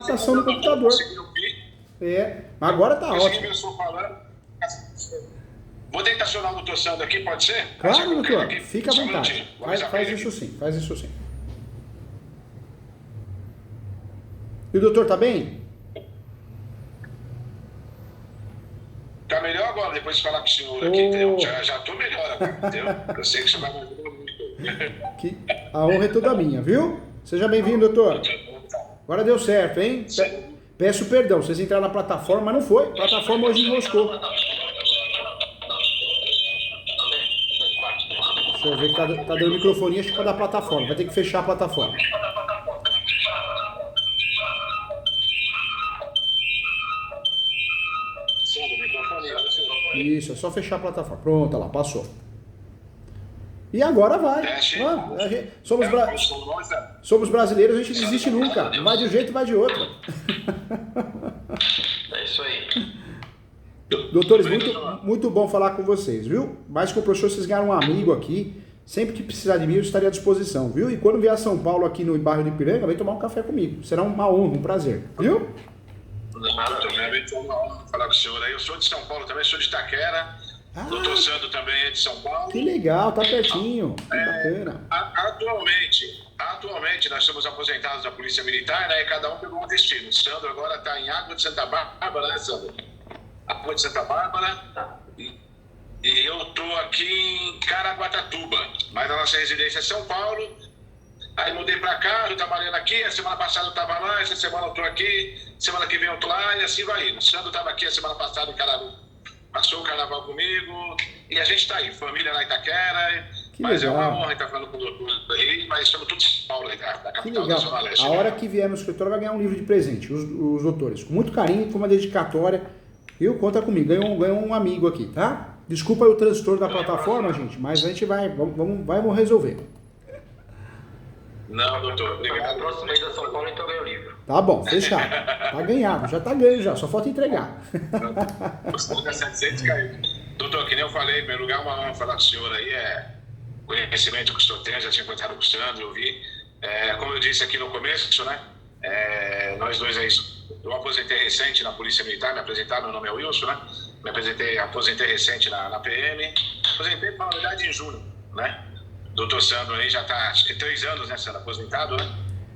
captação no computador. Agora tá ótimo. Eu estou falando. Vou tentar acionar o doutor Sandro aqui, pode ser? Claro, doutor, fica à vontade. Faz isso sim. E o doutor tá bem? Tá melhor agora, depois de falar com o senhor aqui, entendeu? Já tô melhor agora, entendeu? Eu sei que o senhor vai me ajudar muito. A honra é toda minha, viu? Seja bem-vindo, doutor. Agora deu certo, hein? Peço perdão, vocês entraram na plataforma, mas não foi. A plataforma hoje enroscou. Deixa eu ver que tá dando microfonia, acho que é da plataforma. Vai ter que fechar a plataforma. Isso, é só fechar a plataforma. Pronto, lá, passou. E agora vai. Somos brasileiros, a gente não desiste nunca. Vai de um jeito, vai de outro. É isso aí. Doutores, muito bom falar com vocês, viu? Mais que o professor, vocês ganharam um amigo aqui. Sempre que precisar de mim, eu estaria à disposição, viu? E quando vier a São Paulo, aqui no bairro de Ipiranga, vem tomar um café comigo. Será uma honra, um prazer, viu? Também foi uma honra falar com o senhor aí. Eu sou de São Paulo também, sou de Itaquera. Doutor Sandro também é de São Paulo. Que legal, tá pertinho. Que bacana. Atualmente nós somos aposentados da Polícia Militar, né? E cada um pegou um destino. O Sandro agora está em Água de Santa Bárbara, né, Sandro? Água de Santa Bárbara. E eu estou aqui em Caraguatatuba, mas a nossa residência é São Paulo. Aí mudei para cá, eu trabalhando aqui, a semana passada eu estava lá, essa semana eu estou aqui, semana que vem eu estou lá e assim vai indo. O Sandro estava aqui a semana passada em Caraguá, passou o carnaval comigo e a gente está aí, família lá em Itaquera, mas legal. É uma honra estar falando com o doutor aí, mas estamos todos em São Paulo aí, da capital da Zona Leste. A hora que vier no escritório vai ganhar um livro de presente, os doutores, com muito carinho, com uma dedicatória, viu? Conta comigo, ganhou um amigo aqui, tá? Desculpa o transtorno da plataforma, gente, mas a gente vamos resolver. Não, doutor, obrigado. Na próxima ida a São Paulo, então ganha o livro. Tá bom, fechado. Tá ganhado, já tá ganho já, só falta entregar. Custa 700 caiu. Doutor, que nem eu falei, em primeiro lugar, uma honra falar com o senhor aí, conhecimento que o senhor tem, já tinha contado com o Sandro, eu vi. Como eu disse aqui no começo, né, nós dois aí, eu aposentei recente na Polícia Militar, me apresentaram, meu nome é Wilson, né, aposentei recente na PM, aposentei para a unidade em junho, né. Doutor Sandro aí já está, acho que 3 anos, né, sendo aposentado, né?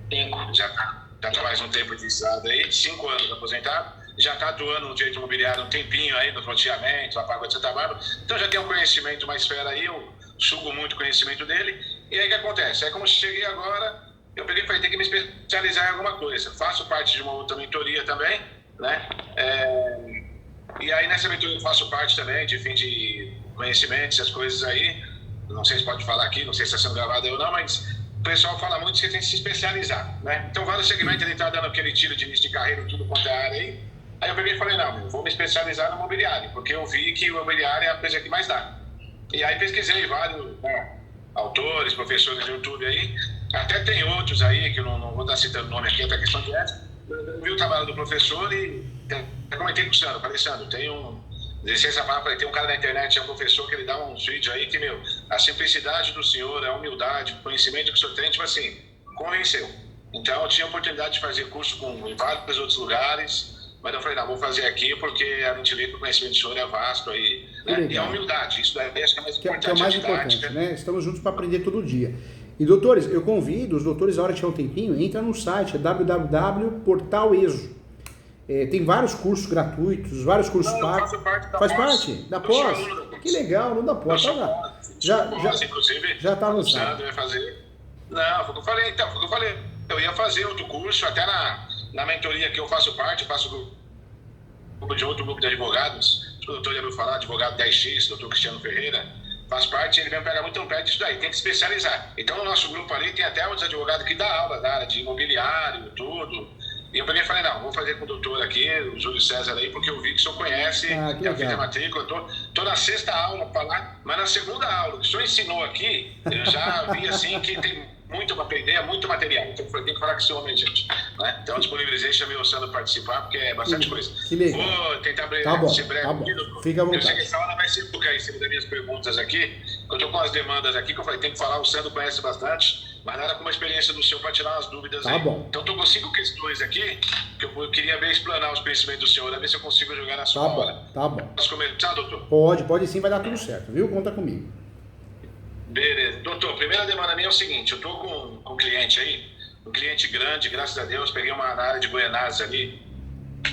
5. Já está mais um tempo de estrada aí, 5 anos aposentado. Já está atuando no direito imobiliário um tempinho aí, no loteamento, na Água de Santa Bárbara. Então já tem um conhecimento mais fera aí, eu sugo muito o conhecimento dele. E aí o que acontece? Aí como cheguei agora, eu peguei e falei, tem que me especializar em alguma coisa. Faço parte de uma outra mentoria também, né? E aí nessa mentoria eu faço parte também de fim de conhecimentos, essas coisas aí. Não sei se pode falar aqui, não sei se está sendo gravado ou não, mas o pessoal fala muito que você tem que se especializar, né? Então, vários segmentos ele está dando aquele tiro de início de carreira, tudo quanto é área aí. Aí eu peguei e falei, não, vou me especializar no mobiliário, porque eu vi que o mobiliário é a coisa que mais dá. E aí pesquisei vários autores, professores de YouTube aí, até tem outros aí, que eu não vou estar citando o nome aqui, até questão de ética. Eu vi o trabalho do professor e eu comentei com o Sandro, falei, Sandro, tem licença para tem um cara na internet, é um professor que ele dá uns vídeos aí que, a simplicidade do senhor, a humildade, o conhecimento que o senhor tem, tipo assim, convenceu. Então, eu tinha a oportunidade de fazer curso em vários outros lugares, mas eu falei, não, vou fazer aqui porque a gente vê que o conhecimento do senhor é vasto aí, né? E a humildade, isso daí acho que é mais importante. Que é o mais importante, né? Estamos juntos para aprender todo dia. E, doutores, eu convido os doutores, a hora que tiver um tempinho, entra no site, www.portaleso. Tem vários cursos gratuitos, vários cursos pagos. Faz parte da pós? Que legal, não dá pós. Já está avançado. Não, foi o que eu falei, então. Foi o que eu falei. Eu ia fazer outro curso, até na mentoria que eu faço parte, faço grupo de outro grupo de advogados. O doutor já ouviu falar, advogado 10X, doutor Cristiano Ferreira. Faz parte, ele vem pegar muito no pé disso daí, tem que especializar. Então, no nosso grupo ali, tem até outros advogados que dão aula da área de imobiliário, tudo. E eu peguei e falei, não, vou fazer com o doutor aqui, o Júlio César aí, porque eu vi que o senhor conhece, já fiz a matrícula, tô na 6ª aula para lá, mas na 2ª aula, que o senhor ensinou aqui, eu já vi assim que tem muito para perder, é muito material. Então, eu tenho que falar com esse homem, gente. Né? Então, eu disponibilizei, chamei o Sandro para participar, porque é bastante coisa. Que legal. Vou tentar ser breve. Tá bom. Fica à vontade. Eu sei que essa hora vai ser porque aí, em cima das minhas perguntas aqui, eu estou com as demandas aqui, que eu falei, tem que falar, o Sandro conhece bastante, mas nada como a experiência do senhor para tirar umas dúvidas aí. Bom. Então, estou com 5 questões aqui, que eu queria ver explanar os conhecimentos do senhor, a ver se eu consigo jogar na sua hora. Tá bom. Posso começar, doutor? Pode sim, vai dar tudo certo, viu? Conta comigo. Beleza. Doutor, primeira demanda minha é o seguinte, eu estou com um cliente aí, um cliente grande, graças a Deus, peguei uma área de Goianás ali,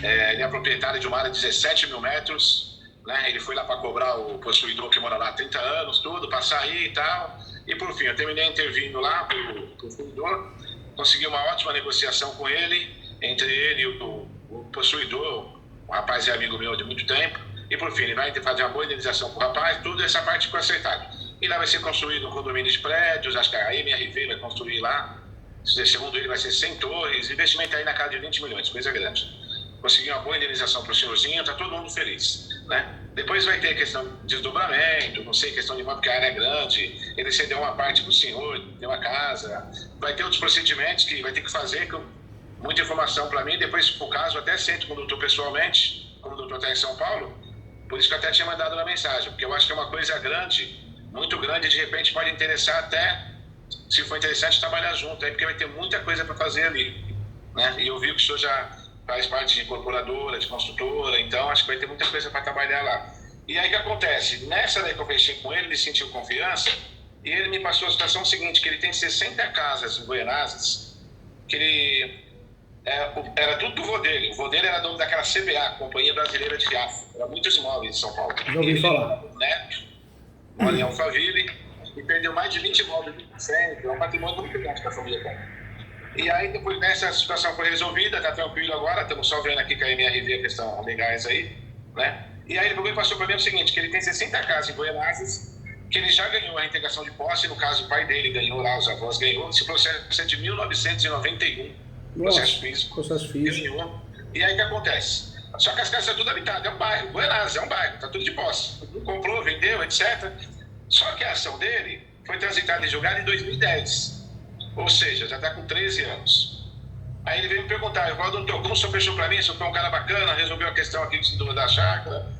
ele é proprietário de uma área de 17 mil metros, né? Ele foi lá para cobrar o possuidor que mora lá há 30 anos, tudo, para sair e tal, e por fim, eu terminei intervindo lá para o possuidor, consegui uma ótima negociação com ele, entre ele e o possuidor, um rapaz é amigo meu de muito tempo, e por fim, ele vai fazer uma boa indenização para o rapaz, tudo essa parte ficou aceitada. E lá vai ser construído um condomínio de prédios, acho que a MRV vai construir lá, segundo ele vai ser 100 torres, investimento aí na casa de 20 milhões, coisa grande. Consegui uma boa indenização para o senhorzinho, está todo mundo feliz, né? Depois vai ter a questão de desdobramento, não sei, questão de imóvel, porque a área é grande, ele cedeu uma parte para o senhor, deu uma casa, vai ter outros procedimentos que vai ter que fazer, muita informação para mim, depois, se for o caso, até sento com o doutor pessoalmente, como o doutor está em São Paulo, por isso que eu até tinha mandado uma mensagem, porque eu acho que é uma coisa grande, muito grande, de repente pode interessar até, se for interessante, trabalhar junto, aí, porque vai ter muita coisa para fazer ali, né? E eu vi que o senhor já faz parte de incorporadora, de construtora, então acho que vai ter muita coisa para trabalhar lá. E aí o que acontece? Nessa daí que eu fechei com ele sentiu confiança, e ele me passou a situação seguinte, que ele tem 60 casas em Goianás, que ele... era tudo do vô dele. O vô dele era dono daquela CBA, Companhia Brasileira de Aço. Era muitos imóveis em São Paulo. Já ouvi falar. Neto, mora em Alphaville, e perdeu mais de 20 imóveis de centro. É um patrimônio muito grande que a família tem. E aí, depois dessa situação foi resolvida, está tranquilo agora, estamos só vendo aqui com a MRV a questão legais aí, né? E aí ele passou para mim o seguinte, que ele tem 60 casas em Goianás, que ele já ganhou a integração de posse, no caso o pai dele ganhou lá, os avós ganhou, esse processo é de 1991. Processo físico. E aí o que acontece? Só que as casas são tudo habitadas, é um bairro. Goianás é um bairro, está tudo de posse. Comprou, vendeu, etc. Só que a ação dele foi transitada e julgada em 2010. Ou seja, já está com 13 anos. Aí ele veio me perguntar, eu falo, doutor, como o senhor fechou para mim? O senhor foi um cara bacana, resolveu a questão aqui da chácara.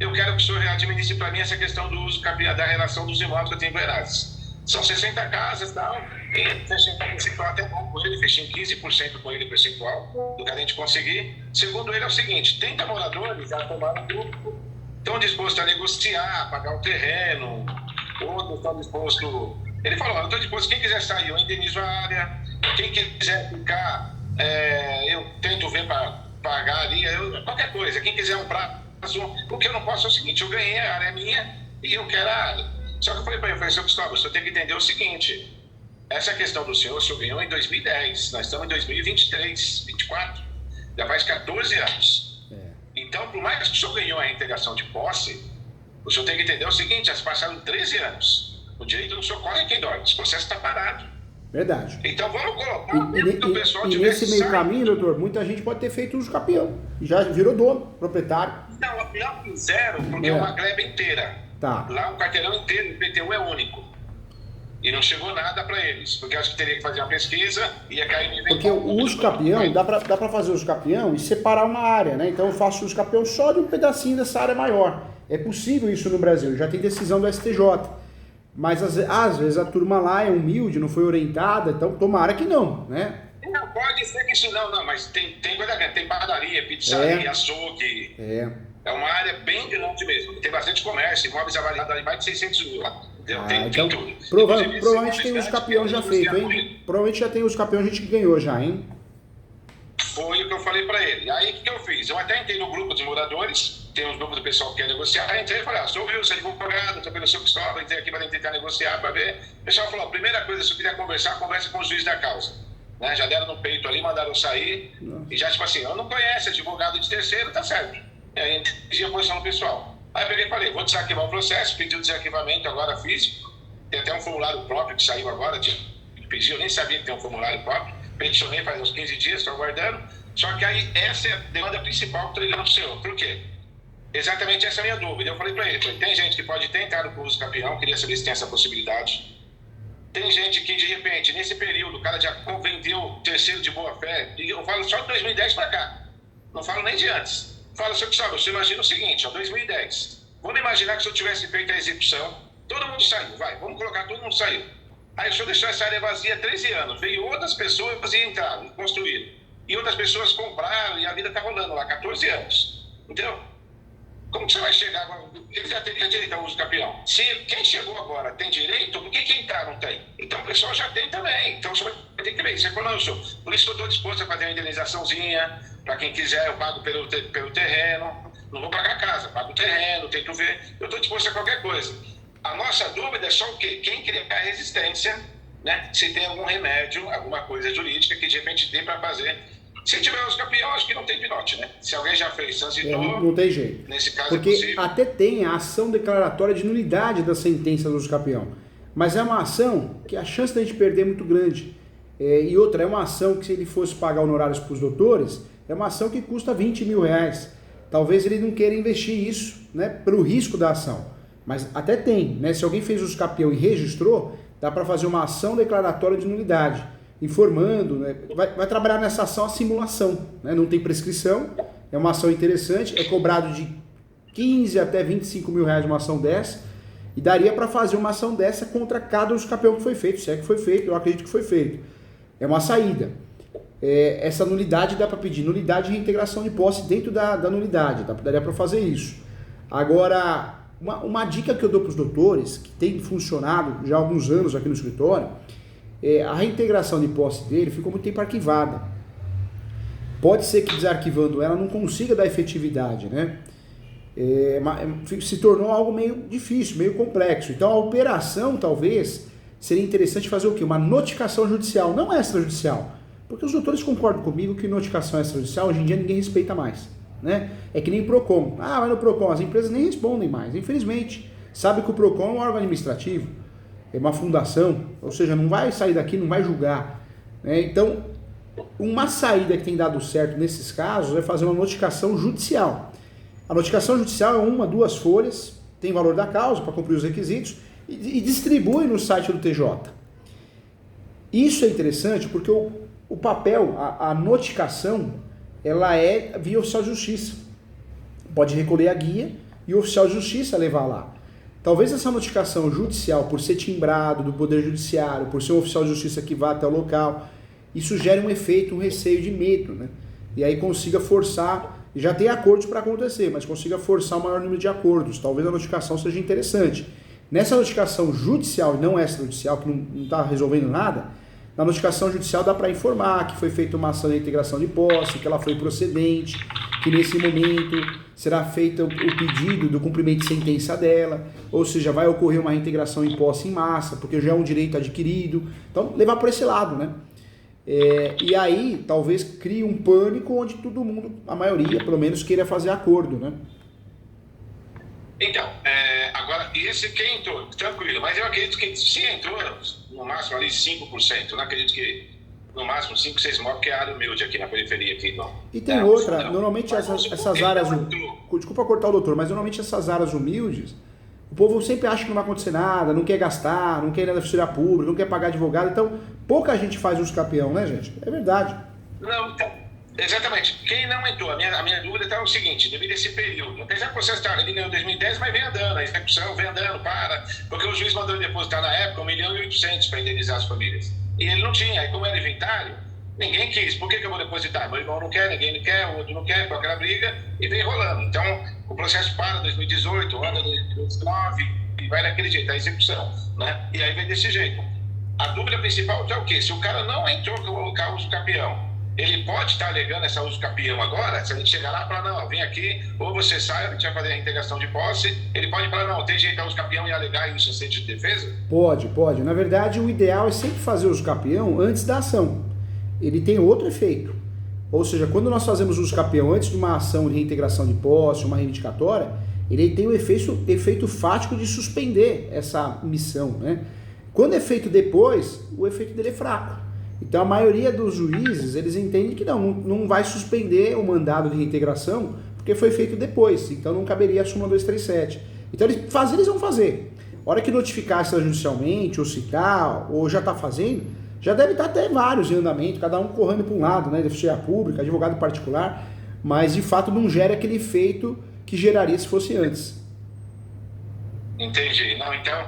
Eu quero que o senhor administre para mim essa questão do uso da relação dos imóveis que eu tenho em Goianás. São 60 casas e tal. E fechei em percentual até bom com ele, fechei em 15% com ele percentual, do que a gente conseguir. Segundo ele é o seguinte, 30 moradores já tomaram grupo, estão dispostos a negociar, pagar o terreno, outros estão dispostos... Ele falou, eu estou disposto, quem quiser sair, eu indenizo a área, quem quiser ficar, eu tento ver para pagar ali, qualquer coisa, quem quiser um prazo, o que eu não posso é o seguinte, eu ganhei, a área é minha e eu quero a área. Só que eu falei para ele, seu Gustavo, o senhor tem que entender o seguinte, essa questão do senhor, o senhor ganhou em 2010, nós estamos em 2023, 24, já faz 14 anos. Então, por mais que o senhor ganhou a integração de posse, o senhor tem que entender o seguinte, já se passaram 13 anos. O direito do senhor corre quem dorme, esse processo está parado. Verdade. Então vamos colocar o pessoal e nesse meio caminho, doutor, muita gente pode ter feito uso capião. Já virou dono, proprietário. Não fizeram, porque é uma gleba inteira. Tá. Lá o carteirão inteiro, o IPTU é único. E não chegou nada para eles, porque acho que teria que fazer uma pesquisa, ia cair no porque o uso capião, dá para fazer uso capião e separar uma área, né? Então eu faço uso capião só de um pedacinho dessa área maior. É possível isso no Brasil, já tem decisão do STJ. Mas às vezes a turma lá é humilde, não foi orientada, então tomara que não, né? Não, pode ser que isso não, mas tem coisa grande, tem padaria, pizzaria, açougue. É uma área bem grande mesmo, tem bastante comércio, imóveis avaliados ali mais de 600 mil lá. Tem tudo. Provavelmente tem os capião já feito, hein? Provavelmente já tem os capião, a gente que ganhou já, hein? Foi o que eu falei para ele. Aí o que eu fiz? Eu até entrei no grupo de moradores, tem uns grupos do pessoal que quer negociar, aí entrei e falei, sou eu, sou advogado, estou pelo seu Cristóvão, entrei aqui para tentar negociar, para ver. O pessoal falou, primeira coisa, se eu quiser conversar, conversa com o juiz da causa. Né? Já deram no peito ali, mandaram sair, e já tipo assim, eu não conheço advogado de terceiro, tá certo. E aí entendi a posição do pessoal. Aí eu peguei e falei, vou desarquivar o processo, pedi o desarquivamento agora físico, tem até um formulário próprio que saiu agora, pedi, eu nem sabia que tem um formulário próprio, peticionei faz uns 15 dias, estou aguardando, só que aí essa é a demanda principal que estou ligando para o senhor. Por quê? Exatamente essa é a minha dúvida. Eu falei para ele, tem gente que pode ter entrado com o uso capião, queria saber se tem essa possibilidade. Tem gente que, de repente, nesse período, o cara já vendeu o terceiro de boa fé, e eu falo só de 2010 para cá, não falo nem de antes. Falo, seu Gustavo, você imagina o seguinte, ó, 2010, vamos imaginar que se eu tivesse feito a execução, todo mundo saiu, vamos colocar, todo mundo saiu. Aí o senhor deixou essa área vazia há 13 anos, veio outras pessoas e entraram, e construíram. E outras pessoas compraram e a vida está rolando lá, 14 anos. Entendeu? Como que você vai chegar agora? Ele já teria direito ao uso campeão. Se quem chegou agora tem direito, por que quem está não tem? Então o pessoal já tem também. Então você vai ter que ver. Você falou, não, senhor. Por isso que eu estou disposto a fazer uma indenizaçãozinha. Para quem quiser, eu pago pelo terreno. Não vou pagar a casa, pago o terreno, tento ver. Eu estou disposto a qualquer coisa. A nossa dúvida é só o quê? Quem criar a resistência, né? Se tem algum remédio, alguma coisa jurídica que de repente dê para fazer. Se tiver os campeões, acho que não tem pinote, né? Se alguém já fez, transitou, não tem jeito. Nesse caso porque é possível. Até tem a ação declaratória de nulidade da sentença do uso campeão. Mas é uma ação que a chance da gente perder é muito grande. E outra, é uma ação que se ele fosse pagar honorários para os doutores, é uma ação que custa 20 mil reais. Talvez ele não queira investir isso, né? Pelo risco da ação. Mas até tem, né? Se alguém fez uso campeão e registrou, dá para fazer uma ação declaratória de nulidade. Informando, né? vai trabalhar nessa ação a simulação, né? Não tem prescrição, é uma ação interessante, é cobrado de 15 até 25 mil reais uma ação dessa, e daria para fazer uma ação dessa contra cada uso campeão que foi feito, se é que foi feito, eu acredito que foi feito. É uma saída. Essa nulidade dá para pedir, nulidade e reintegração de posse dentro da nulidade, daria para fazer isso. Agora, uma dica que eu dou para os doutores, que tem funcionado já há alguns anos aqui no escritório, a reintegração de posse dele ficou muito tempo arquivada. Pode ser que desarquivando ela não consiga dar efetividade, né? Se tornou algo meio difícil, meio complexo. Então a operação talvez seria interessante fazer o quê? Uma notificação judicial, não extrajudicial. Porque os doutores concordam comigo que notificação extrajudicial hoje em dia ninguém respeita mais, né? É que nem PROCON. Vai no PROCON, as empresas nem respondem mais, infelizmente. Sabe que o PROCON é um órgão administrativo, é uma fundação, ou seja, não vai sair daqui, não vai julgar, né? Então, uma saída que tem dado certo nesses casos é fazer uma notificação judicial. A notificação judicial é 1, 2 folhas, tem valor da causa para cumprir os requisitos e distribui no site do TJ. Isso é interessante porque o papel, a notificação, ela é via oficial de justiça. Pode recolher a guia e o oficial de justiça levar lá. Talvez essa notificação judicial, por ser timbrado do Poder Judiciário, por ser um oficial de justiça que vá até o local, isso gere um efeito, um receio de medo, né? E aí consiga forçar, já tem acordos para acontecer, mas consiga forçar o maior número de acordos. Talvez a notificação seja interessante. Nessa notificação judicial e não extrajudicial, que não está resolvendo nada, na notificação judicial dá para informar que foi feita uma ação de integração de posse, que ela foi procedente, que nesse momento será feito o pedido do cumprimento de sentença dela, ou seja, vai ocorrer uma reintegração em posse em massa, porque já é um direito adquirido. Então, levar por esse lado, né? E aí, talvez crie um pânico onde todo mundo, a maioria, pelo menos, queira fazer acordo, né? Então, agora, esse quem entrou, tranquilo, mas eu acredito que se entrou, no máximo ali 5%, não acredito que no máximo 5, 6 móveis, que é a área humilde aqui na periferia. Aqui, não. E tem outra, normalmente essas áreas, desculpa cortar o doutor, mas normalmente essas áreas humildes, o povo sempre acha que não vai acontecer nada, não quer gastar, não quer ir na defensoria pública, não quer pagar advogado, então pouca gente faz uso campeão, né, gente? É verdade. Não, então, exatamente. Quem não entrou, a minha dúvida está no seguinte, devido a esse período, apesar que o processo ele ganhou em 2010, mas vem andando, a execução vem andando, porque o juiz mandou ele depositar na época 1.800.000 para indenizar as famílias. E ele não tinha, aí como era inventário, ninguém quis. Por que eu vou depositar? Meu irmão não quer, ninguém não quer, o outro não quer, com aquela briga, e vem rolando. Então, o processo para 2018, anda 2019, e vai daquele jeito, a execução, né? E aí vem desse jeito. A dúvida principal é o quê? Se o cara não entrou com o uso campeão, ele pode estar alegando essa uso campeão agora? Se a gente chegar lá e falar, não, vem aqui, ou você sai, a gente vai fazer a integração de posse, ele pode falar, não, tem jeito a uso campeão e alegar isso em de defesa? Pode. Na verdade, o ideal é sempre fazer o uso campeão antes da ação. Ele tem outro efeito. Ou seja, quando nós fazemos o uso campeão antes de uma ação de reintegração de posse, uma reivindicatória, ele tem o efeito fático de suspender essa missão, né? Quando é feito depois, o efeito dele é fraco. Então a maioria dos juízes, eles entendem que não vai suspender o mandado de reintegração, porque foi feito depois, então não caberia a súmula 237. Então eles vão fazer. a hora que notificar extrajudicialmente, ou citar, ou já está fazendo, já deve estar até vários em andamento, cada um correndo para um lado, né? Defensoria pública, advogado particular, mas de fato não gera aquele efeito que geraria se fosse antes. Entendi. Não, então,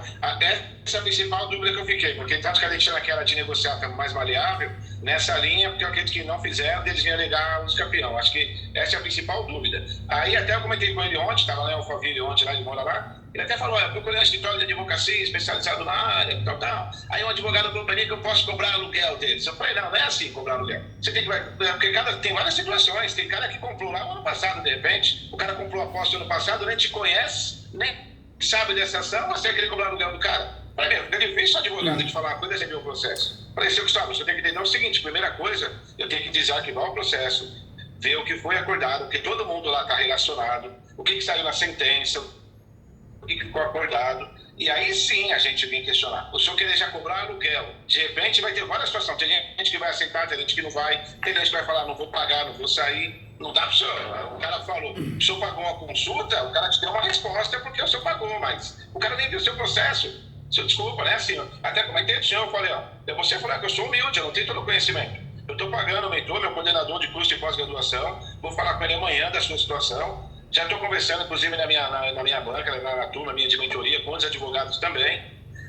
essa é a principal dúvida que eu fiquei, porque tanto que a gente naquela de negociar tempo mais maleável, nessa linha, porque eu acredito que não fizeram, eles iam alegar os campeão. Acho que essa é a principal dúvida. Aí até eu comentei com ele ontem, estava lá em Alphaville ontem, lá ele mora lá, ele até falou, eu procurei um escritório de advocacia especializado na área, tal. Aí um advogado falou para mim que eu posso cobrar aluguel deles. Eu falei, não é assim cobrar aluguel. Você tem que, porque tem várias situações, tem cara que comprou lá no ano passado, de repente, o cara comprou a posse no ano passado, nem te conhece, nem sabe dessa ação, você querer cobrar aluguel do cara. Falei, meu, fica difícil o advogado de falar uma coisa e receber o processo. Falei, seu Gustavo, você tem que entender o seguinte, primeira coisa, eu tenho que desarquivar o processo, ver o que foi acordado, porque todo mundo lá está relacionado, o que saiu na sentença, o que ficou acordado, e aí sim a gente vem questionar. O senhor querer já cobrar aluguel, de repente vai ter várias situações, tem gente que vai aceitar, tem gente que não vai, tem gente que vai falar, não vou pagar, não vou sair. Não dá para o senhor. O cara falou, o senhor pagou uma consulta, o cara te deu uma resposta porque o senhor pagou, mas o cara nem viu o seu processo. O senhor desculpa, né, senhor? Até comentei com o senhor, eu falei, você falou que eu sou humilde, eu não tenho todo o conhecimento. Eu estou pagando o mentor, meu coordenador de curso de pós-graduação, vou falar com ele amanhã da sua situação. Já estou conversando, inclusive, na minha banca, na turma minha de mentoria, com os advogados também,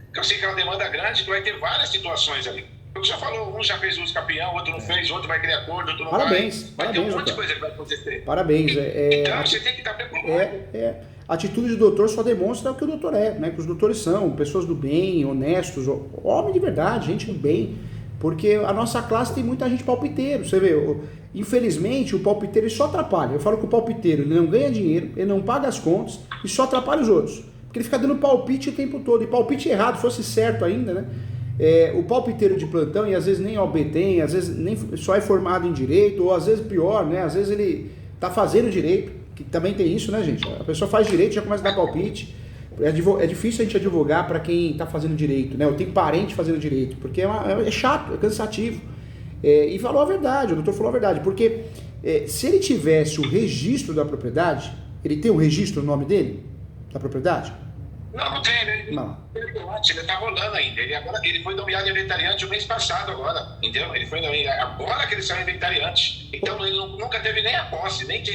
porque eu sei que é uma demanda grande, que vai ter várias situações ali. O que já falou, um já fez uso campeão, outro não fez, outro vai criar acordo, outro não parabéns, vai. Vai parabéns, ter um monte de coisa que vai acontecer. Parabéns. Então você tem que estar preocupado. A atitude do doutor só demonstra o que o doutor é, né? Que os doutores são pessoas do bem, honestos, homem de verdade, gente do bem. Porque a nossa classe tem muita gente palpiteiro. Você vê, infelizmente, o palpiteiro ele só atrapalha. Eu falo que o palpiteiro ele não ganha dinheiro, ele não paga as contas e só atrapalha os outros. Porque ele fica dando palpite o tempo todo. E palpite errado, fosse certo ainda, né? O palpiteiro de plantão, e às vezes nem OB tem, às vezes nem só é formado em direito, ou às vezes pior, né? Às vezes ele tá fazendo direito, que também tem isso, né, gente? A pessoa faz direito e já começa a dar palpite. É difícil a gente advogar para quem tá fazendo direito, né? Eu tenho parente fazendo direito, porque é chato, é cansativo. E falou a verdade, o doutor falou a verdade, porque se ele tivesse o registro da propriedade, ele tem o registro no nome dele, da propriedade? Não tem, né? Ele tá rolando ainda. Ele foi nomeado inventariante o mês passado agora, entendeu? Ele foi nomeado, agora que ele saiu inventariante. Então ele nunca teve nem a posse, nem de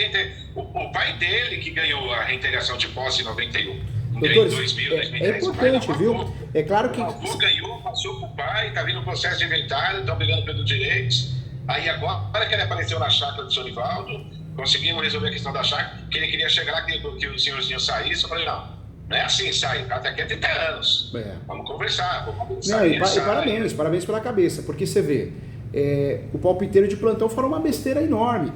o pai dele que ganhou a reintegração de posse em 91. Doutores, em 2000, 2010. É importante, viu? É claro que... O avô ganhou, passou pro pai, tá vindo o processo de inventário, estão brigando pelos direitos. Aí agora que ele apareceu na chácara do São Nivaldo, conseguimos resolver a questão da chácara, que ele queria chegar lá, que o senhorzinho saísse. Eu falei, não é assim, sai, até aqui há 30 anos. Vamos conversar, parabéns pela cabeça, porque você vê, o palpiteiro de plantão falou uma besteira enorme.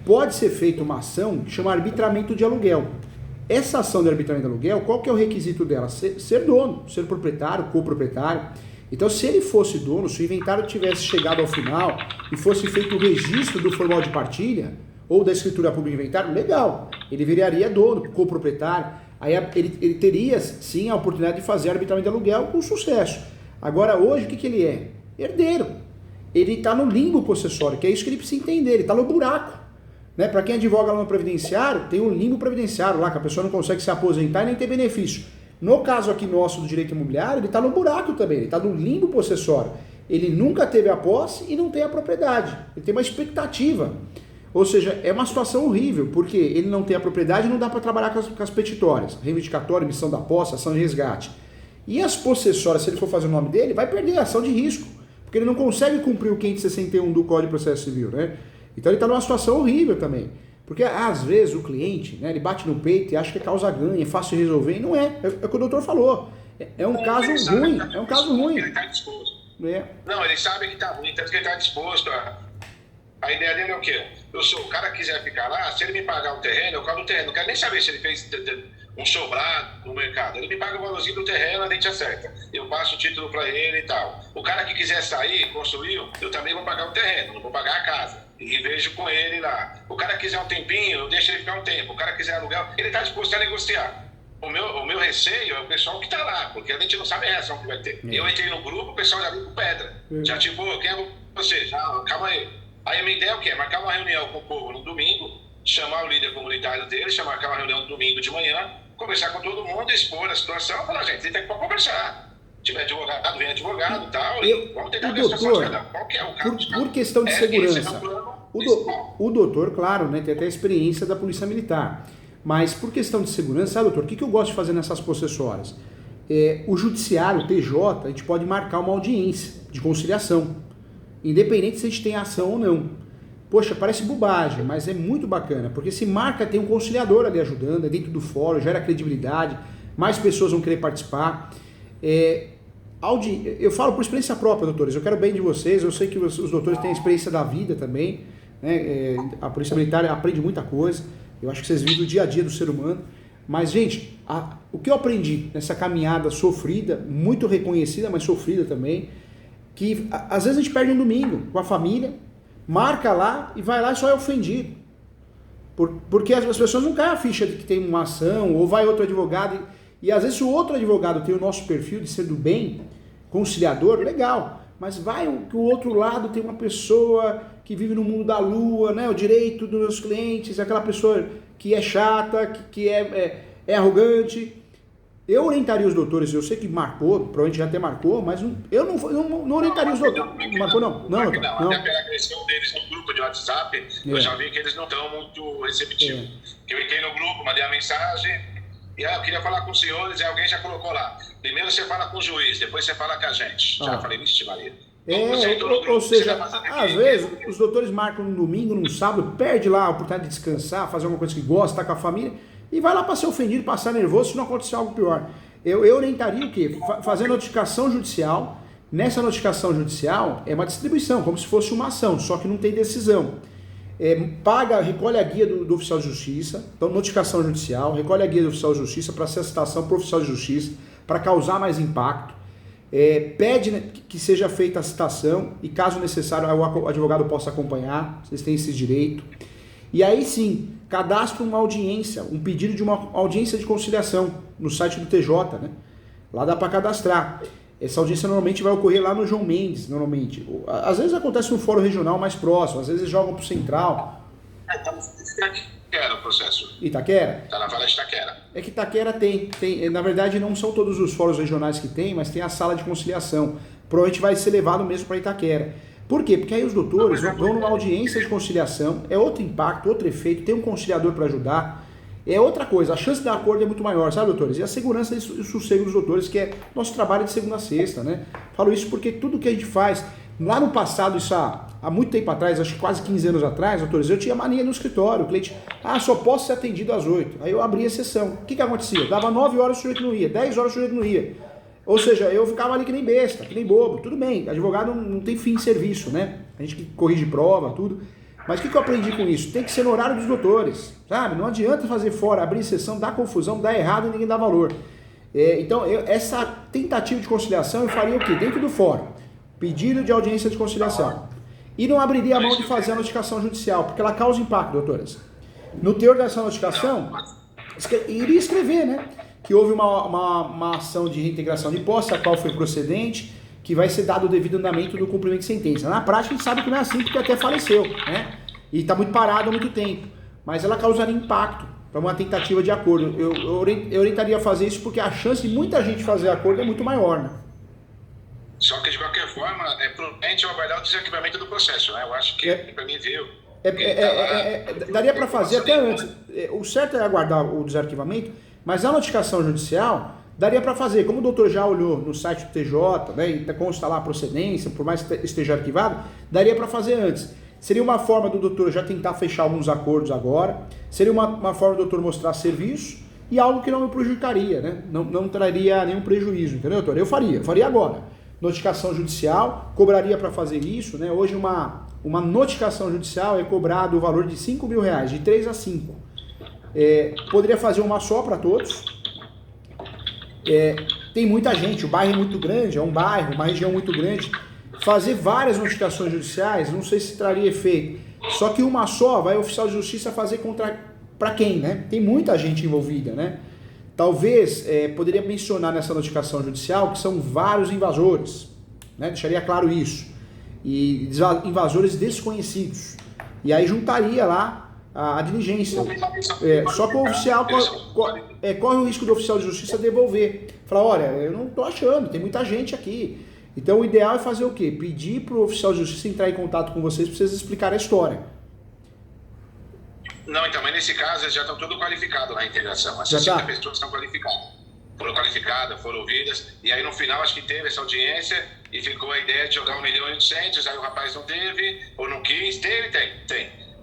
Pode ser feita uma ação que chama arbitramento de aluguel. Essa ação de arbitramento de aluguel, qual que é o requisito dela? Ser dono, ser proprietário, coproprietário. Então, se ele fosse dono, se o inventário tivesse chegado ao final e fosse feito o registro do formal de partilha ou da escritura pública de inventário, legal, ele viraria dono, coproprietário. Aí ele teria, sim, a oportunidade de fazer arbitramento de aluguel com sucesso. Agora, hoje, o que ele é? Herdeiro. Ele está no limbo possessório, que é isso que ele precisa entender, ele está no buraco. Né? Para quem advoga lá no previdenciário, tem um limbo previdenciário lá, que a pessoa não consegue se aposentar e nem ter benefício. No caso aqui nosso do direito imobiliário, ele está no buraco também, ele está no limbo possessório. Ele nunca teve a posse e não tem a propriedade. Ele tem uma expectativa. Ou seja, é uma situação horrível, porque ele não tem a propriedade e não dá para trabalhar com as petitórias. Reivindicatória, emissão da posse, ação de resgate. E as possessórias, se ele for fazer o nome dele, vai perder a ação de risco, porque ele não consegue cumprir o 561 do Código de Processo Civil, né? Então ele está numa situação horrível também. Porque às vezes o cliente, né, ele bate no peito e acha que é causa ganha, é fácil de resolver, e não é. É o que o doutor falou. É um caso ruim, é um caso ruim. Ele está disposto. Não, ele sabe que está ruim, tanto que ele está disposto a ideia dele é o quê? O cara quiser ficar lá, se ele me pagar o terreno, eu cobro o terreno. Não quero nem saber se ele fez um sobrado no mercado. Ele me paga o valorzinho do terreno, a gente acerta. Eu passo o título para ele e tal. O cara que quiser sair, construiu, eu também vou pagar o terreno, não vou pagar a casa. E vejo com ele lá. O cara quiser um tempinho, eu deixo ele ficar um tempo. O cara quiser alugar, ele está disposto a negociar. O meu receio é o pessoal que está lá, porque a gente não sabe a reação que vai ter. Eu entrei no grupo, o pessoal já veio com pedra. Já tipo, quem é você? Já, calma aí. Aí a minha ideia é o quê? Marcar uma reunião com o povo no domingo, chamar o líder comunitário dele, marcar uma reunião no domingo de manhã, conversar com todo mundo, expor a situação, falar, gente, tem que conversar. Se tiver advogado, vem advogado e tal, e vamos tentar ver a situação de cada um. Qual que é o caso? Por questão de segurança, o doutor, claro, né, tem até a experiência da Polícia Militar, mas por questão de segurança, sabe, doutor, o que eu gosto de fazer nessas possessórias? O judiciário, o TJ, a gente pode marcar uma audiência de conciliação, independente se a gente tem ação ou não. Poxa, parece bobagem, mas é muito bacana, porque se marca, tem um conciliador ali ajudando, é dentro do fórum, gera credibilidade, mais pessoas vão querer participar. Eu falo por experiência própria, doutores, eu quero bem de vocês, eu sei que os doutores têm a experiência da vida também, né? A Polícia Militar aprende muita coisa, eu acho que vocês vivem o dia a dia do ser humano, mas, gente, o que eu aprendi nessa caminhada sofrida, muito reconhecida, mas sofrida também, que às vezes a gente perde um domingo com a família, marca lá e vai lá e só é ofendido. Porque as pessoas não caem a ficha de que tem uma ação, ou vai outro advogado, e às vezes se o outro advogado tem o nosso perfil de ser do bem, conciliador, legal, mas vai que o outro lado tem uma pessoa que vive no mundo da lua, né, o direito dos meus clientes, aquela pessoa que é chata, que é arrogante. Eu orientaria os doutores, eu sei que marcou, provavelmente já até marcou, mas eu não orientaria os doutores. Não marcou não? Não. Até pela questão deles no grupo de WhatsApp, eu já vi que eles não estão muito receptivos. Eu entrei no grupo, mandei a mensagem, e eu queria falar com os senhores, e alguém já colocou lá. Primeiro você fala com o juiz, depois você fala com a gente. Já falei, vixe Maria. Ou seja, às vezes os doutores marcam no domingo, no sábado, perde lá a oportunidade de descansar, fazer alguma coisa que gosta, estar com a família, e vai lá para ser ofendido, passar nervoso se não acontecer algo pior. Eu orientaria o quê? Fazer notificação judicial. Nessa notificação judicial é uma distribuição, como se fosse uma ação, só que não tem decisão. Recolhe a guia do oficial de justiça, então notificação judicial, recolhe a guia do oficial de justiça para ser a citação para o oficial de justiça, para causar mais impacto. Pede que seja feita a citação e, caso necessário, o advogado possa acompanhar, vocês têm esse direito. E aí sim, cadastra uma audiência, um pedido de uma audiência de conciliação no site do TJ, né? Lá dá para cadastrar. Essa audiência normalmente vai ocorrer lá no João Mendes, normalmente. Às vezes acontece no fórum regional mais próximo, às vezes jogam para o central. Itaquera o processo. Itaquera? Está na Vale de Itaquera. É que Itaquera tem, na verdade não são todos os fóruns regionais que tem, mas tem a sala de conciliação. Provavelmente vai ser levado mesmo para Itaquera. Por quê? Porque aí os doutores vão numa audiência de conciliação, é outro impacto, outro efeito, tem um conciliador para ajudar, é outra coisa, a chance de dar acordo é muito maior, sabe, doutores? E a segurança e o sossego dos doutores, que é nosso trabalho de segunda a sexta, né? Falo isso porque tudo que a gente faz, lá no passado, isso há muito tempo atrás, acho que quase 15 anos atrás, doutores, eu tinha mania no escritório, o cliente, só posso ser atendido às 8, aí eu abria a sessão, o que acontecia? Dava 9 horas o sujeito não ia, 10 horas o sujeito não ia. Ou seja, eu ficava ali que nem besta, que nem bobo, tudo bem, advogado não tem fim de serviço, né? A gente que corrige prova, tudo. Mas o que eu aprendi com isso? Tem que ser no horário dos doutores, sabe? Não adianta fazer fora, abrir sessão, dar confusão, dar errado e ninguém dá valor. Então, essa tentativa de conciliação eu faria o quê? Dentro do fórum, pedido de audiência de conciliação. E não abriria a mão de fazer a notificação judicial, porque ela causa impacto, doutores. No teor dessa notificação, iria escrever, né? Que houve uma ação de reintegração de posse, a qual foi procedente, que vai ser dado o devido andamento do cumprimento de sentença. Na prática, a gente sabe que não é assim, porque até faleceu, né? E está muito parado há muito tempo. Mas ela causaria impacto para uma tentativa de acordo. Eu orientaria a fazer isso porque a chance de muita gente fazer acordo é muito maior, né? Só que, de qualquer forma, é prudente aguardar o desarquivamento do processo, né? Eu acho que, para mim, viu. Daria para fazer até antes. O certo é aguardar o desarquivamento, mas a notificação judicial daria para fazer. Como o doutor já olhou no site do TJ, né, e consta lá a procedência, por mais que esteja arquivado, daria para fazer antes. Seria uma forma do doutor já tentar fechar alguns acordos agora, seria uma forma do doutor mostrar serviço e algo que não me prejudicaria, né? Não traria nenhum prejuízo, entendeu, doutor? Eu faria agora. Notificação judicial, cobraria para fazer isso, né? Hoje uma notificação judicial é cobrado o valor de R$5.000, de 3 a 5. Poderia fazer uma só para todos. Tem muita gente, o bairro é muito grande, é um bairro, uma região muito grande. Fazer várias notificações judiciais, não sei se traria efeito. Só que uma só vai o oficial de justiça fazer para quem, né? Tem muita gente envolvida, né? Talvez poderia mencionar nessa notificação judicial que são vários invasores, né? Deixaria claro isso. E invasores desconhecidos. E aí juntaria lá a diligência. Só que o oficial corre o risco do oficial de justiça devolver. Falar, olha, eu não estou achando, tem muita gente aqui. Então o ideal é fazer o quê? Pedir para o oficial de justiça entrar em contato com vocês para vocês explicarem a história. Não, então, mas nesse caso eles já estão tudo qualificados na integração. As Já 60 tá? pessoas estão qualificadas. Foram qualificadas, foram ouvidas, e aí no final acho que teve essa audiência e ficou a ideia de jogar 1.800.000, aí o rapaz não teve, ou não quis, tem.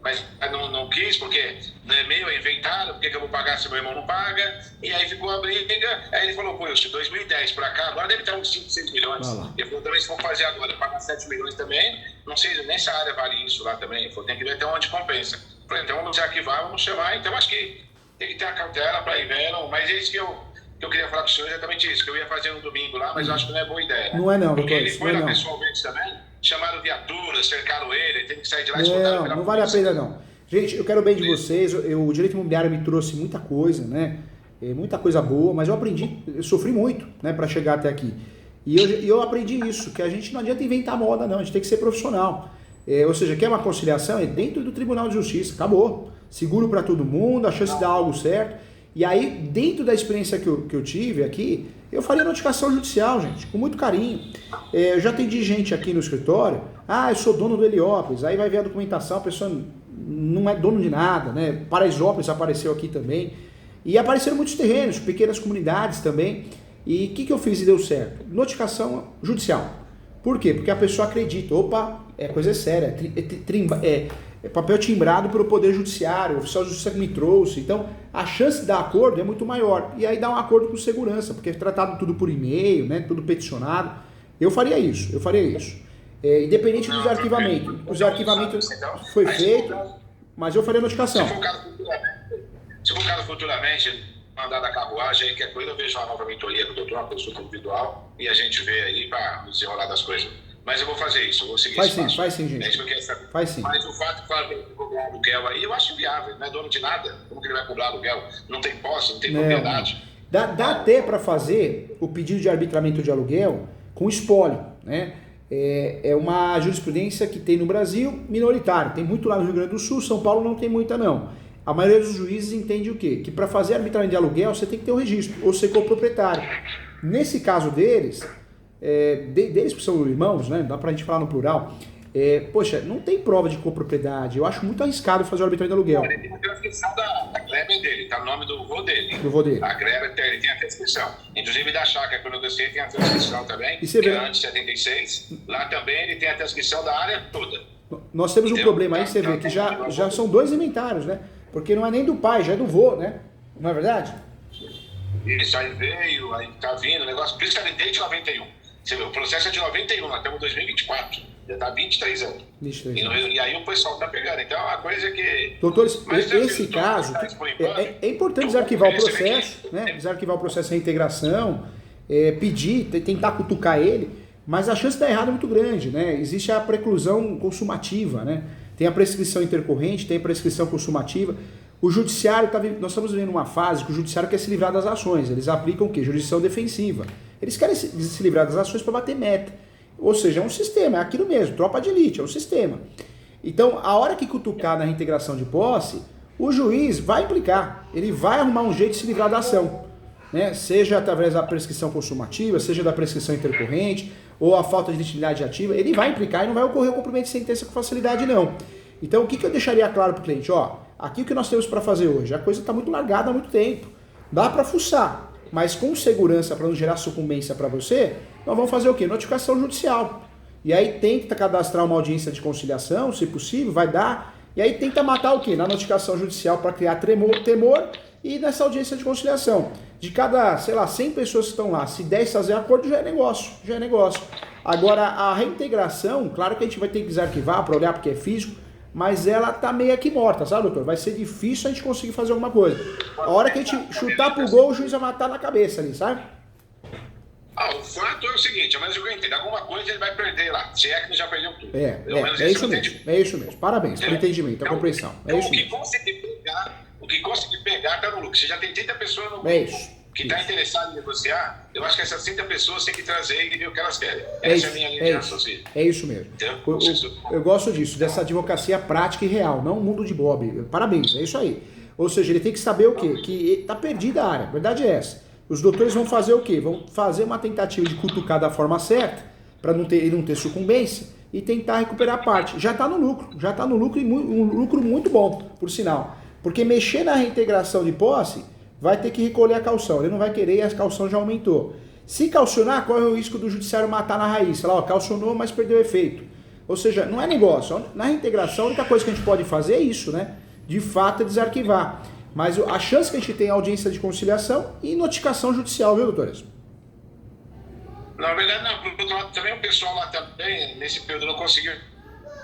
Mas não quis, porque no e-mail é inventado, por que eu vou pagar se meu irmão não paga? E aí ficou a briga, aí ele falou, pô, eu 2010 pra cá, agora deve estar uns 5, 6 milhões. Ele falou, também se for fazer agora, pagar 7 milhões também, não sei, nessa área vale isso lá também. Ele falou, tem que ver até onde compensa. Eu falei, então vamos desarquivar, vamos chamar, então acho que tem que ter a cautela para ir vendo, mas é isso que eu queria falar com o senhor, exatamente isso, que eu ia fazer no domingo lá, mas eu acho que não é boa ideia. Né? Não é não, porque doutor, ele foi não é lá não. pessoalmente também, chamaram viatura, cercaram ele teve que sair de lá e escoltaram pela Não vale a polícia. pena não. Gente, eu quero bem de vocês, o direito imobiliário me trouxe muita coisa, né? Muita coisa boa, mas eu aprendi, eu sofri muito, né, para chegar até aqui. E eu aprendi isso, que a gente não adianta inventar moda não, a gente tem que ser profissional. Ou seja, quer uma conciliação? É dentro do Tribunal de Justiça, acabou. Seguro para todo mundo, a chance de dar algo certo. E aí, dentro da experiência que eu tive aqui, eu faria notificação judicial, gente, com muito carinho. Eu já atendi gente aqui no escritório, eu sou dono do Heliópolis, aí vai ver a documentação, a pessoa não é dono de nada, né? Paraisópolis apareceu aqui também. E apareceram muitos terrenos, pequenas comunidades também. E o que eu fiz e deu certo? Notificação judicial. Por quê? Porque a pessoa acredita, opa, é coisa séria, é papel timbrado pelo Poder Judiciário, o oficial de justiça que me trouxe. Então, a chance de dar acordo é muito maior. E aí dá um acordo com segurança, porque é tratado tudo por e-mail, né, tudo peticionado. Eu faria isso. Independente do desarquivamento. O desarquivamento foi feito, mas eu faria notificação. Se for o caso futuramente, mandar da carruagem aí, qualquer coisa, eu vejo uma nova mentoria do doutor, uma consulta individual, e a gente vê aí para desenrolar das coisas. Mas eu vou fazer isso, eu vou seguir esse passo. Faz sim, gente. É isso que eu quero saber. Faz sim. Mas o fato de falar que ele cobrar aluguel aí, eu acho viável, ele não é dono de nada. Como que ele vai cobrar aluguel? Não tem posse, não tem propriedade. Dá até para fazer o pedido de arbitramento de aluguel com espólio, né? É uma jurisprudência que tem no Brasil minoritária. Tem muito lá no Rio Grande do Sul, São Paulo não tem muita não. A maioria dos juízes entende o quê? Que para fazer arbitramento de aluguel você tem que ter um registro, ou ser coproprietário. Nesse caso deles que são irmãos, né? Dá pra gente falar no plural. Poxa, não tem prova de copropriedade. Eu acho muito arriscado fazer o arbitramento de aluguel. Ele tem a transcrição da Kleber dele, tá no nome do vô dele. Do vô dele. A Kleber ele tem a transcrição. Inclusive da chácara que eu negociei tem a transcrição também, E você que vê... é antes de 76. Lá também ele tem a transcrição da área toda. Nós temos um problema aí, você vê, que já são 2 inventários, né? Porque não é nem do pai, já é do vô, né? Não é verdade? Isso aí veio, aí tá vindo o negócio. Por isso que é desde 91. Você vê, o processo é de 91, nós estamos em 2024. Já tá 23 anos. 23 E aí o pessoal tá pegando. Então a coisa é que... Doutores, esse caso, é importante desarquivar o processo, né? Desarquivar o processo de reintegração, pedir, tentar cutucar ele, mas a chance de dar errado é muito grande, né? Existe a preclusão consumativa, né? Tem a prescrição intercorrente, tem a prescrição consumativa. O judiciário, nós estamos vivendo uma fase que o judiciário quer se livrar das ações. Eles aplicam o quê? Jurisdição defensiva. Eles querem se livrar das ações para bater meta. Ou seja, é um sistema, é aquilo mesmo, tropa de elite, é um sistema. Então, a hora que cutucar na reintegração de posse, o juiz vai implicar, ele vai arrumar um jeito de se livrar da ação, né? Seja através da prescrição consumativa, seja da prescrição intercorrente, ou a falta de legitimidade ativa, ele vai implicar e não vai ocorrer o cumprimento de sentença com facilidade, não. Então, o que eu deixaria claro para o cliente? Aqui o que nós temos para fazer hoje, a coisa está muito largada há muito tempo, dá para fuçar, mas com segurança, para não gerar sucumbência para você, nós vamos fazer o quê? Notificação judicial. E aí tenta cadastrar uma audiência de conciliação, se possível, vai dar. E aí tenta matar o quê? Na notificação judicial para criar temor e nessa audiência de conciliação. De cada, 100 pessoas que estão lá, se 10 fazer acordo, já é negócio. Agora, a reintegração, claro que a gente vai ter que desarquivar para olhar porque é físico, mas ela tá meio que morta, sabe, doutor? Vai ser difícil a gente conseguir fazer alguma coisa. A hora que a gente chutar pro gol, o juiz vai matar na cabeça ali, sabe? O fato é o seguinte, ao menos eu entendo, alguma coisa ele vai perder lá, se é que ele já perdeu tudo. É isso mesmo. Parabéns pelo entendimento, a compreensão. Então, o que conseguir pegar tá no lucro. Você já tem 30 pessoas no grupo. É isso. que está interessado em negociar, eu acho que essas 30 pessoas têm que trazer e ver o que elas querem. Essa é a minha linha de raciocínio. É isso mesmo. Eu gosto disso, dessa advocacia prática e real, não um mundo de Bob. Parabéns, é isso aí. Ou seja, ele tem que saber o quê? Que está perdida a área. A verdade é essa. Os doutores vão fazer o quê? Vão fazer uma tentativa de cutucar da forma certa, para ele não ter sucumbência, e tentar recuperar a parte. Já está no lucro e um lucro muito bom, por sinal. Porque mexer na reintegração de posse, vai ter que recolher a caução. Ele não vai querer e a caução já aumentou. Se calcionar, corre o risco do judiciário matar na raiz. Sei lá, calcionou, mas perdeu efeito. Ou seja, não é negócio. Na reintegração, a única coisa que a gente pode fazer é isso, né? De fato, é desarquivar. Mas a chance que a gente tem é audiência de conciliação e notificação judicial, viu, doutores? Na verdade, não. Por outro lado, também o pessoal lá também, nesse período, não conseguiu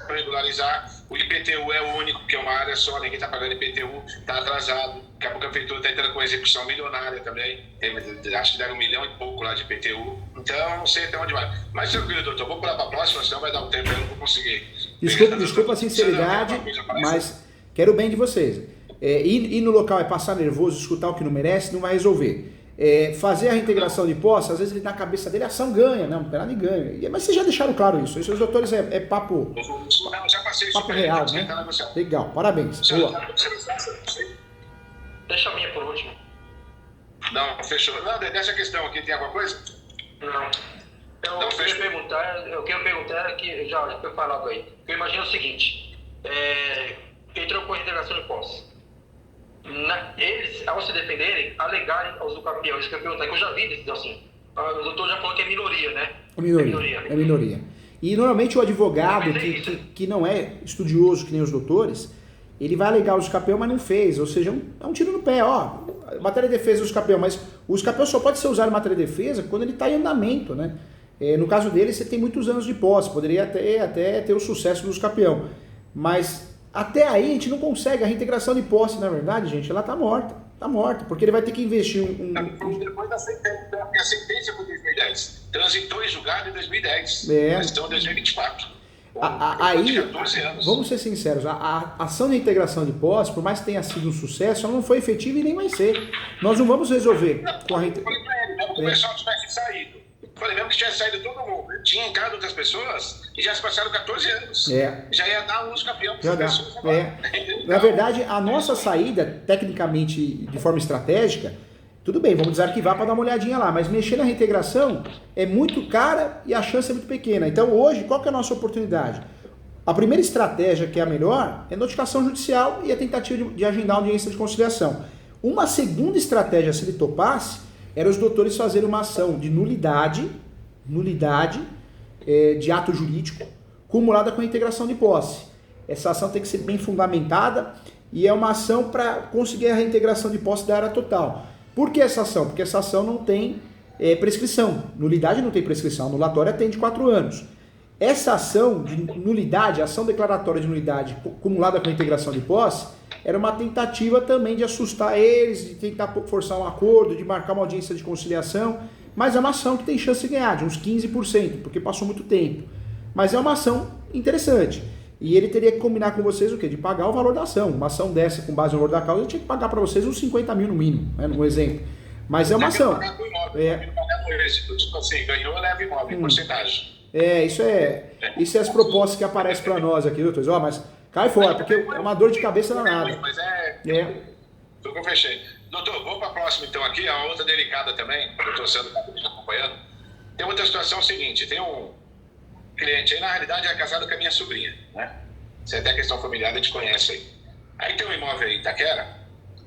regularizar. O IPTU é o único, que é uma área só, ninguém está pagando IPTU, está atrasado. Daqui a pouco a prefeitura está entrando com execução milionária também. Acho que deram 1 milhão e pouco lá de IPTU. Então, não sei até onde vai. Mas tranquilo, doutor, vou pular para a próxima, senão vai dar um tempo, eu não vou conseguir. Desculpa a sinceridade, mas quero o bem de vocês. Ir no local é passar nervoso, escutar o que não merece, não vai resolver. Fazer a reintegração de posse, às vezes ele na cabeça dele, a ação ganha, não tem nada de ganho. Mas vocês já deixaram claro isso. Isso os doutores é papo. Já passei papo real, né? Legal, parabéns. Deixa a minha por último. Não, fechou. Não, dessa questão aqui, tem alguma coisa? Não. Eu quero perguntar que já foi falado aí. Eu imagino o seguinte: entrou com a reintegração de posse. Eles, ao se defenderem, alegarem aos do campeão. Isso que eu perguntar, que eu já vi decisão assim. O doutor já falou que é minoria, né? É minoria. E normalmente o advogado que não é estudioso que nem os doutores, ele vai alegar o campeão, mas não fez. Ou seja, é um tiro no pé. Matéria de defesa do campeão, mas o campeão só pode ser usado em matéria de defesa quando ele está em andamento, né? No caso dele, você tem muitos anos de posse, poderia até ter o sucesso do campeão. Mas até aí a gente não consegue. A reintegração de posse, na verdade, gente, ela tá morta. Tá morta, porque ele vai ter que investir Depois da sentença, porque a sentença foi em 2010. Transitou em julgado em 2010. Nós estamos em 2024. Aí, 14 anos. vamos ser sinceros, a ação de reintegração de posse, por mais que tenha sido um sucesso, ela não foi efetiva e nem vai ser. Nós não vamos resolver com a reintegração. Mesmo que o pessoal tivesse saído. Falei, mesmo que tivesse saído todo mundo, tinha entrado outras pessoas e já se passaram 14 anos. Já ia dar um uso campeão para as pessoas agora. Na verdade, a nossa saída, tecnicamente, de forma estratégica, tudo bem, vamos desarquivar para dar uma olhadinha lá, mas mexer na reintegração é muito cara e a chance é muito pequena. Então hoje, qual que é a nossa oportunidade? A primeira estratégia, que é a melhor, é notificação judicial e a tentativa de agendar a audiência de conciliação. Uma segunda estratégia, se ele topasse, era os doutores fazerem uma ação de nulidade de ato jurídico, cumulada com a integração de posse. Essa ação tem que ser bem fundamentada e é uma ação para conseguir a reintegração de posse da área total. Por que essa ação? Porque essa ação não tem prescrição. Nulidade não tem prescrição, anulatória tem de 4 anos. Essa ação de nulidade, a ação declaratória de nulidade cumulada com a integração de posse, era uma tentativa também de assustar eles, de tentar forçar um acordo, de marcar uma audiência de conciliação, mas é uma ação que tem chance de ganhar, de uns 15%, porque passou muito tempo. Mas é uma ação interessante. E ele teria que combinar com vocês o quê? De pagar o valor da ação. Uma ação dessa, com base no valor da causa, ele tinha que pagar para vocês uns 50 mil no mínimo, né, no exemplo. Mas é uma ação. Tipo assim, ganhou, leva imóvel, em porcentagem. Isso é as propostas que aparecem para nós aqui, doutores. Mas cai fora, porque é uma dor de cabeça danada. Mas Foi que eu fechei. Doutor, vou para a próxima então aqui, a outra delicada também, o doutor Sandro está me acompanhando. Tem outra situação seguinte, tem um cliente aí, na realidade é casado com a minha sobrinha, né? Se é até questão familiar, a gente conhece aí. Aí tem um imóvel aí, Itaquera,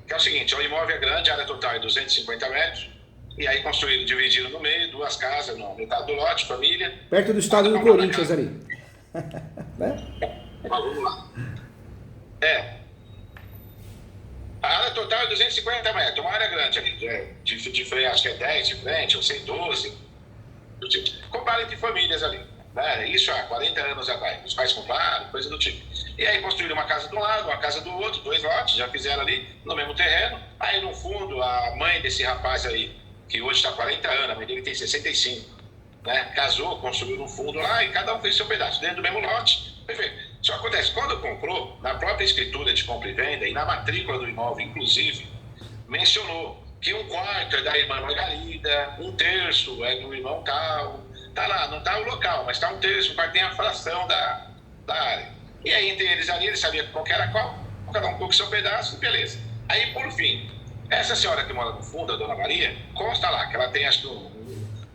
que é o seguinte, o imóvel é grande, a área total é 250 metros, e aí construído, dividido no meio, 2 casas, no metade do lote, família. Perto do estado do Corinthians ali. Vamos lá. A área total é 250 metros, uma área grande ali, de frente, acho que é 10 de frente, ou 112. Comparem entre famílias ali, né? Isso há 40 anos atrás, os pais compraram, coisa do tipo. E aí construíram uma casa de um lado, uma casa do outro, 2 lotes, já fizeram ali no mesmo terreno. Aí no fundo, a mãe desse rapaz aí, que hoje está 40 anos, a mãe dele tem 65, né? Casou, construiu no fundo lá e cada um fez seu pedaço, dentro do mesmo lote. Perfeito. Só acontece, quando comprou, na própria escritura de compra e venda e na matrícula do imóvel, inclusive, mencionou que um quarto é da irmã Margarida, um terço é do irmão tal. Tá lá, não tá o local, mas tá um terço, o quarto tem a fração da área. E aí, entre eles ali, ele sabia qual que era qual, cada um pouco seu pedaço, beleza. Aí, por fim, essa senhora que mora no fundo, a dona Maria, consta lá que ela tem, acho que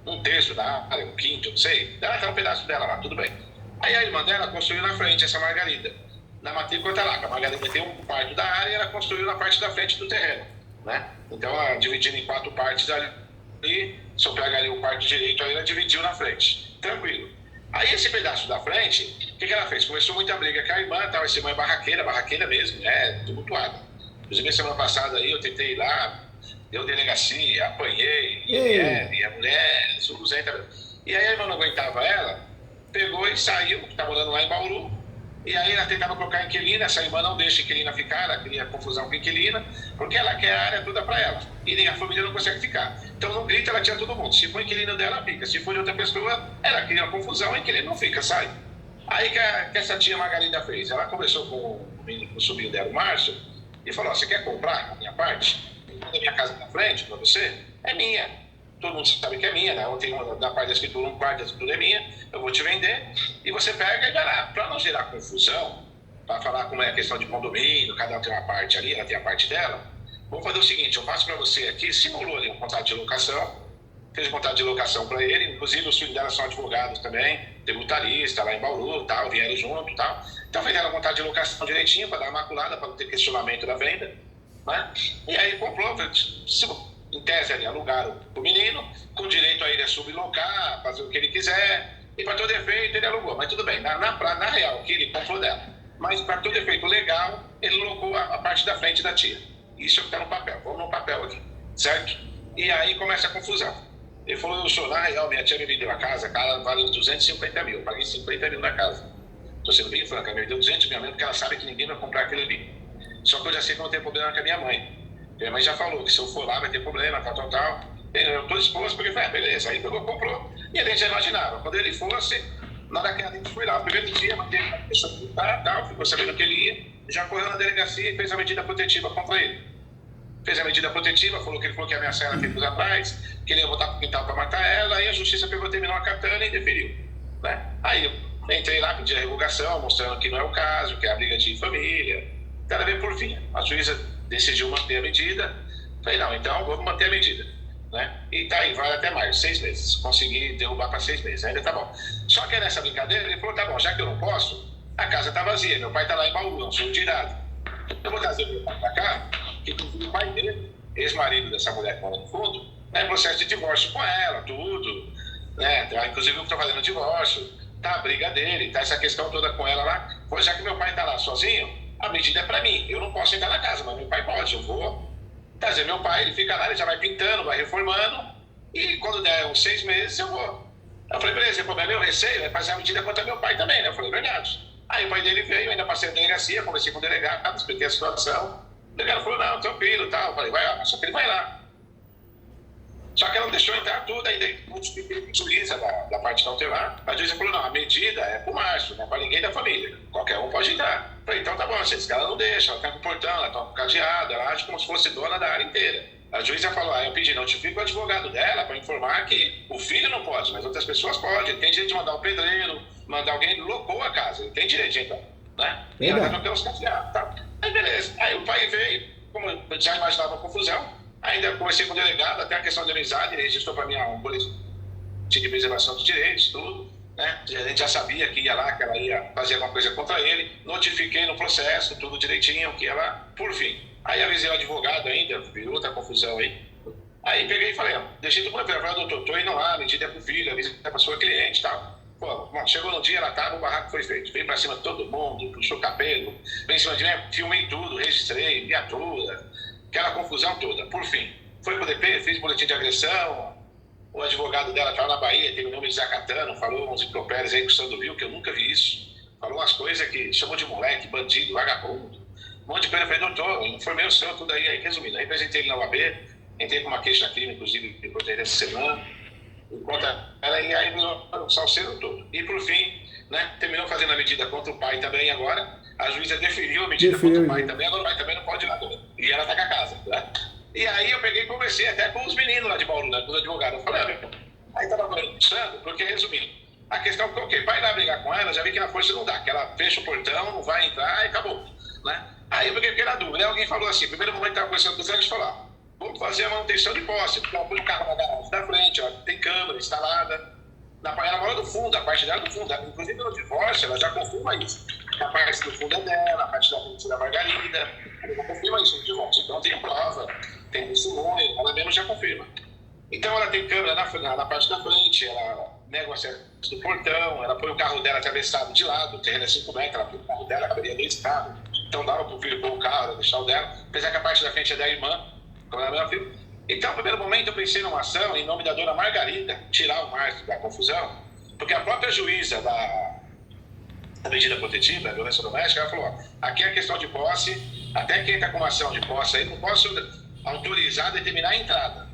um terço da área, um quinto, não sei, ela tem um pedaço dela lá, tudo bem. Aí a irmã dela construiu na frente essa Margarida. Na matrícula tá lá, que a Margarida tem um quarto da área e ela construiu na parte da frente do terreno, né? Então, ela dividindo em 4 partes ali, se eu pegar ali o quarto direito, aí ela dividiu na frente, tranquilo. Aí esse pedaço da frente, o que ela fez? Começou muita briga com a irmã, tal, essa irmã é barraqueira mesmo, tumultuada. Inclusive, semana passada aí, eu tentei ir lá, deu delegacia, apanhei, e a mulher, suruzenta. E aí a irmã não aguentava ela, pegou e saiu, tá morando lá em Bauru, e aí ela tentava colocar a inquilina, essa irmã não deixa a inquilina ficar, ela cria confusão com a inquilina, porque ela quer a área toda para ela, e nem a família não consegue ficar. Então, no grito, ela tira todo mundo. Se for inquilino dela, fica. Se for de outra pessoa, ela cria uma confusão, a inquilino não fica, sai. Aí que essa tia Margarida fez? Ela conversou com o sobrinho dela, o Márcio, e falou, você quer comprar a minha parte? A minha casa na frente, para você? É minha. Todo mundo sabe que é minha, né? Eu tenho da parte da escritura, um quarto da escritura é minha, eu vou te vender, e você pega e vai lá. Para não gerar confusão, para falar como é a questão de condomínio, cada um tem uma parte ali, ela tem a parte dela, vou fazer o seguinte, eu passo para você aqui, simulou ali um contrato de locação, fez um contrato de locação para ele, inclusive os filhos dela são advogados também, tributarista lá em Bauru, tal, vieram junto, tal. Então fizeram um contrato de locação direitinho, para dar uma maculada, para não ter questionamento da venda, né? E aí comprou, em tese ali, alugaram o menino, com direito a ele sublocar, fazer o que ele quiser, e para todo efeito ele alugou, mas tudo bem, na real, que ele comprou dela, mas para todo efeito legal, ele locou a parte da frente da tia. Isso é o que está no papel, vamos no papel aqui, certo? E aí começa a confusão. Ele falou, eu sou na real, minha tia me vendeu a casa vale uns 250 mil, eu paguei 50 mil na casa. Estou sendo bem franca, ela me deu 200 mil, porque ela sabe que ninguém vai comprar aquilo ali. Só que eu já sei que não tem problema com a minha mãe. Minha mãe já falou que se eu for lá vai ter problema, tal. Eu estou disposto, porque foi, beleza, aí pegou, comprou. E a gente já imaginava, quando ele fosse, na hora que a gente foi lá, o primeiro dia, manteve a pessoa que tal, ficou sabendo que ele ia, já correu na delegacia e fez a medida protetiva contra ele. Fez a medida protetiva, falou que ele falou que ia ameaçar ela tempos atrás, que ele ia voltar para o quintal para matar ela, e a justiça pegou, terminou a katana e deferiu, né? Aí eu entrei lá, pedi a revogação, mostrando que não é o caso, que é a briga de família. Cada vez por fim, a juíza decidiu manter a medida. Falei, não, então vamos manter a medida, né? E tá aí, vale até mais, 6 meses. Consegui derrubar para 6 meses, ainda tá bom. Só que nessa brincadeira, ele falou, tá bom, já que eu não posso, a casa tá vazia, meu pai tá lá em Bauru, não sou tirado. Eu vou trazer meu pai pra cá, que o pai dele, ex-marido dessa mulher que mora no fundo, tá em processo de divórcio com ela, tudo, né? Inclusive eu tô fazendo divórcio, tá a briga dele, tá essa questão toda com ela lá. Pois já que meu pai tá lá sozinho, a medida é para mim. Eu não posso entrar na casa, mas meu pai pode. Eu vou trazer meu pai, ele fica lá, ele já vai pintando, vai reformando, e quando der uns 6 meses eu vou. Eu falei, beleza, o problema é meu receio, é fazer a medida contra meu pai também, né? Eu falei, verdade. Aí o pai dele veio, ainda passei a delegacia, conversei com o delegado, expliquei a situação. O delegado falou, não, tranquilo, tal. Eu falei, vai lá, só que ele vai lá. Só que ela não deixou entrar tudo, aí multipliquei a juíza da parte cautelar. A juíza falou, não, a medida é pro Márcio, não é para ninguém da família. Qualquer um pode entrar. Eu falei, então tá bom, esse cara não deixa, ela tá com o portão, ela tá com o cadeado, ela age como se fosse dona da área inteira. A juíza falou, eu pedi, notifica o advogado dela para informar que o filho não pode, mas outras pessoas podem. Ele tem direito de mandar um pedreiro, mandar alguém que locou a casa, ele tem direito de entrar, né? E ela tá pelos cadeados, tá? Aí beleza, aí o pai veio, como eu já imaginava a confusão, ainda conversei com o delegado, até a questão de amizade, ele registrou para mim um boletim de preservação dos direitos, tudo, né? A gente já sabia que ia lá, que ela ia fazer alguma coisa contra ele, notifiquei no processo, tudo direitinho, que ela, por fim. Aí avisei o advogado ainda, virou outra confusão aí. Aí peguei e falei, deixei tudo para falei, doutor, tô indo lá, medida é pro filho, avisei pra sua cliente e tal. Pô, bom, chegou no dia, ela tava, o barraco foi feito. Veio pra cima de todo mundo, puxou cabelo, veio em cima de mim, filmei tudo, registrei, viatura, aquela confusão toda. Por fim, foi pro DP, fiz boletim de agressão, o advogado dela estava na Bahia, teve o nome de Zacatano, falou uns impropérios aí com o Sandovil, que eu nunca vi isso. Falou umas coisas que chamou de moleque, bandido, vagabundo. Um monte de coisa. Eu falei, doutor, informei o senhor tudo aí, resumindo. Aí apresentei ele na UAB, entrei com uma queixa crime, inclusive, depois dessa semana, enquanto ela ia aí no salseiro todo. E por fim, né, terminou fazendo a medida contra o pai também agora. A juíza deferiu a medida contra o pai também, agora o pai também não pode ir lá também. E ela tá com a casa, né? E aí eu peguei e conversei até com os meninos lá de Bauru, né, com os advogados. Eu falei, aí tava conversando, porque resumindo, a questão foi o quê? Vai lá brigar com ela, já vi que na força não dá, que ela fecha o portão, não vai entrar e acabou, né? Aí eu fiquei na dúvida, aí alguém falou assim, primeiro momento estava conversando com os anjos, falar, vamos fazer a manutenção de posse, porque ela põe o carro na garagem da frente, ela tem câmera instalada, ela mora do fundo, a parte dela do fundo, inclusive no divórcio, ela já confirma isso, a parte do fundo é dela, a parte da frente é da Margarida, ela já confirma isso no divórcio, então tem prova, tem testemunho, ela mesmo já confirma. Então ela tem câmera na parte da frente, ela nega o acesso do portão, ela põe o carro dela atravessado de lado, o terreno é 5 metros, ela põe o carro dela, caberia 2 carros, então dava para o filho pôr o carro, deixar o dela, apesar que a parte da frente é da irmã, como é meu filho. Então, no primeiro momento, eu pensei numa ação em nome da dona Margarida, tirar o Márcio da confusão, porque a própria juíza da medida protetiva, da violência doméstica, ela falou, aqui é questão de posse, até quem está com uma ação de posse aí, não posso autorizar, determinar a entrada.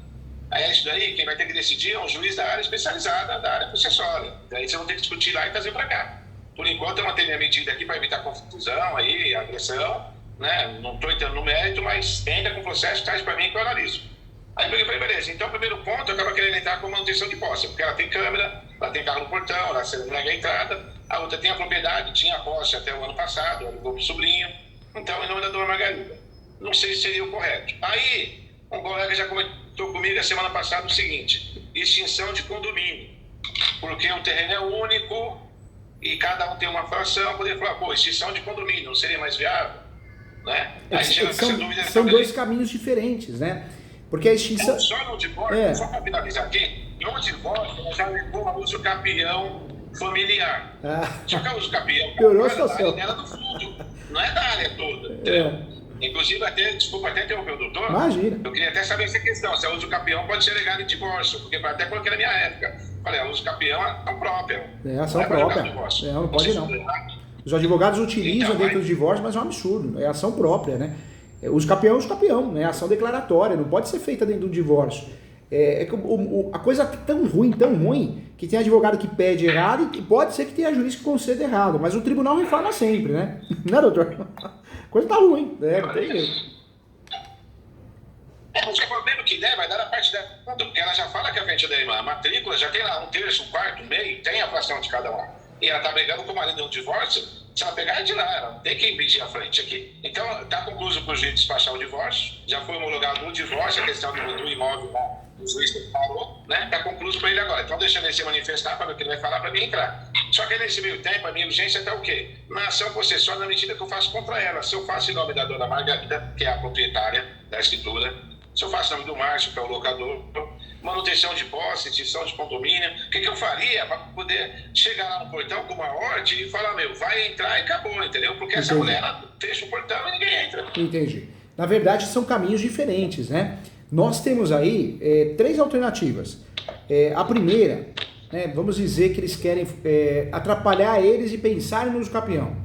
Aí é isso daí, quem vai ter que decidir é um juiz da área especializada, da área processual. Daí vocês vão ter que discutir lá e trazer para cá. Por enquanto, eu mantenho minha medida aqui para evitar confusão, aí, agressão, né? Não estou entrando no mérito, mas entra com o processo, traz para mim que eu analiso. Aí eu falei, beleza, então o primeiro ponto eu acaba querendo entrar com manutenção de posse, porque ela tem câmera, ela tem carro no portão, ela nega a entrada, a outra tem a propriedade, tinha a posse até o ano passado, ela ligou pro sobrinho, então em nome da dona Margarida. Não sei se seria o correto. Aí, um colega já comentou comigo a semana passada o seguinte, extinção de condomínio, porque o terreno é único e cada um tem uma fração, poderia falar, pô, extinção de condomínio, não seria mais viável? Né? Aí, são dois caminhos diferentes, né? Porque a extinção... Só no divórcio, só para finalizar aqui, no divórcio ela já levou a uso capião familiar. Só que a uso capião piorou a da situação. área dela do fundo, não é da área toda, entendeu? Inclusive, desculpa até interromper o doutor. Imagina. Eu queria até saber essa questão, se a uso capião pode ser legado em divórcio, porque até coloquei na minha época. Falei, a uso capião é ação própria. É ação própria. Não pode não. Os advogados utilizam então, dentro do divórcio, mas é um absurdo. É ação própria, né? Os capião, é ação declaratória, não pode ser feita dentro do divórcio. A coisa é tão ruim, que tem advogado que pede errado e pode ser que tenha juiz que conceda errado, mas o tribunal reforma sempre, né? Né, doutor? A coisa tá ruim, não tem jeito. Mas o problema que der vai dar a parte da conta, porque ela já fala que a frente da irmã, a matrícula já tem lá 1/3, 1/4, meio, tem a fração de cada um. E ela tá brigando com o marido no divórcio, se ela pegar é de lá, ela tem que impedir a frente aqui. Então, está concluído para o juiz despachar o divórcio, já foi homologado o divórcio, a questão do imóvel lá, o juiz parou, né? Está concluído para ele agora. Então, deixando ele se manifestar para ver o que ele vai falar para mim entrar. Só que nesse meio tempo, a minha urgência está o quê? Na ação processual, na medida que eu faço contra ela. Se eu faço em nome da dona Margarida, que é a proprietária da escritura, se eu faço em nome do Márcio, que é o locador, manutenção de posse, extinção de condomínio, o que eu faria para poder chegar lá no portão com uma ordem e falar, vai entrar e acabou, entendeu? Porque essa mulher, ela fecha o portão e ninguém entra. Entendi. Na verdade, são caminhos diferentes, né? Nós temos aí 3 alternativas. A primeira, né, vamos dizer que eles querem atrapalhar eles e pensarem no uso capião.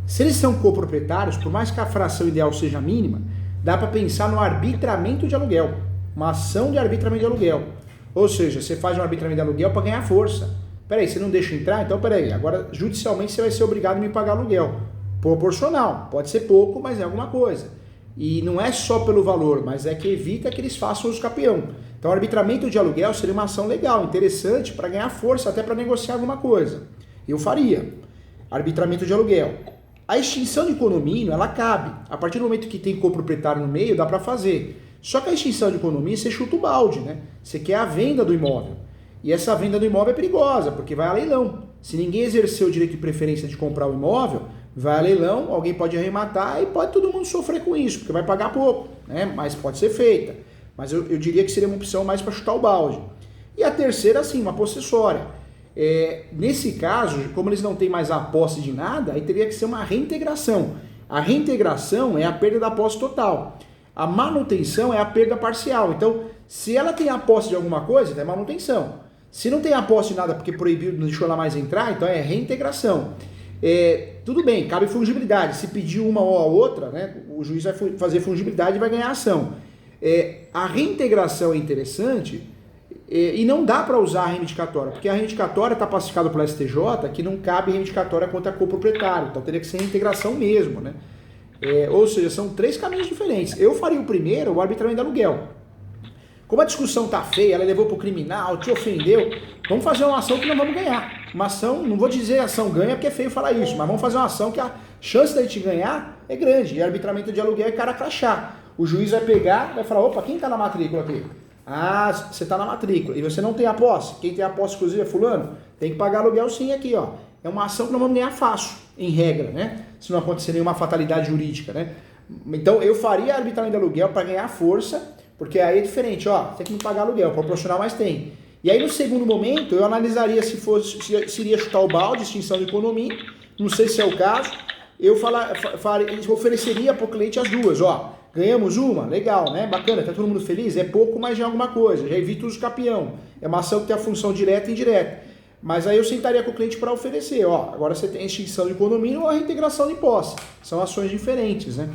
Se eles são coproprietários, por mais que a fração ideal seja mínima, dá para pensar no arbitramento de aluguel. Uma ação de arbitramento de aluguel. Ou seja, você faz um arbitramento de aluguel para ganhar força. Peraí, você não deixa entrar? Então peraí, agora judicialmente você vai ser obrigado a me pagar aluguel. Proporcional, pode ser pouco, mas é alguma coisa. E não é só pelo valor, mas é que evita que eles façam uso capião. Então arbitramento de aluguel seria uma ação legal, interessante, para ganhar força, até para negociar alguma coisa. Eu faria. Arbitramento de aluguel. A extinção de condomínio, ela cabe. A partir do momento que tem coproprietário no meio, dá para fazer. Só que a extinção de condomínio, você chuta o balde, né? Você quer a venda do imóvel. E essa venda do imóvel é perigosa, porque vai a leilão. Se ninguém exercer o direito de preferência de comprar o imóvel, vai a leilão, alguém pode arrematar e pode todo mundo sofrer com isso, porque vai pagar pouco, né? Mas pode ser feita. Mas eu diria que seria uma opção mais para chutar o balde. E a terceira, assim, uma possessória. Nesse caso, como eles não têm mais a posse de nada, aí teria que ser uma reintegração. A reintegração é a perda da posse total. A manutenção é a perda parcial. Então, se ela tem a posse de alguma coisa, é manutenção. Se não tem a posse de nada porque proibiu, não deixou ela mais entrar, então é reintegração. Tudo bem, cabe fungibilidade. Se pedir uma ou a outra, né, o juiz vai fazer fungibilidade e vai ganhar ação. A reintegração é interessante e não dá para usar a reivindicatória, porque a reivindicatória está pacificada pelo STJ que não cabe reivindicatória contra coproprietário, então teria que ser reintegração mesmo, né? Ou seja, são 3 caminhos diferentes. Eu faria o primeiro, o arbitramento de aluguel. Como a discussão tá feia, ela levou pro criminal, te ofendeu, vamos fazer uma ação que nós vamos ganhar. Uma ação, não vou dizer ação ganha porque é feio falar isso, mas vamos fazer uma ação que a chance da gente ganhar é grande. E arbitramento de aluguel é cara crachá. O juiz vai pegar, vai falar, opa, quem tá na matrícula aqui? Ah, você tá na matrícula e você não tem a posse. Quem tem a posse, inclusive, é fulano. Tem que pagar aluguel sim aqui, ó. É uma ação que nós vamos ganhar fácil, em regra, né? Se não acontecer nenhuma fatalidade jurídica, né? Então, eu faria arbitramento de aluguel para ganhar força, porque aí é diferente, ó, tem que me pagar aluguel, proporcional, mas tem. E aí no segundo momento eu analisaria se iria chutar o balde, extinção de economia, não sei se é o caso, eu ofereceria para o cliente as duas, ó, ganhamos uma, legal, né, bacana, tá todo mundo feliz, é pouco, mas já é alguma coisa, já evita os capião, é uma ação que tem a função direta e indireta. Mas aí eu sentaria com o cliente para oferecer, ó, agora você tem a extinção de economia ou a reintegração de posse, são ações diferentes, né.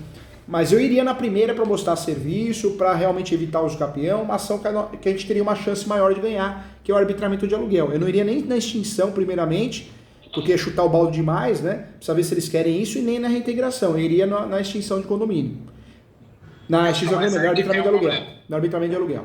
Mas eu iria na primeira para mostrar serviço, para realmente evitar os capião, uma ação que a gente teria uma chance maior de ganhar, que é o arbitramento de aluguel. Eu não iria nem na extinção, primeiramente, porque é chutar o balde demais, né? Precisa ver se eles querem isso, e nem na reintegração. Eu iria na extinção de condomínio. Na extinção de condomínio, no arbitramento de aluguel. No arbitramento de aluguel.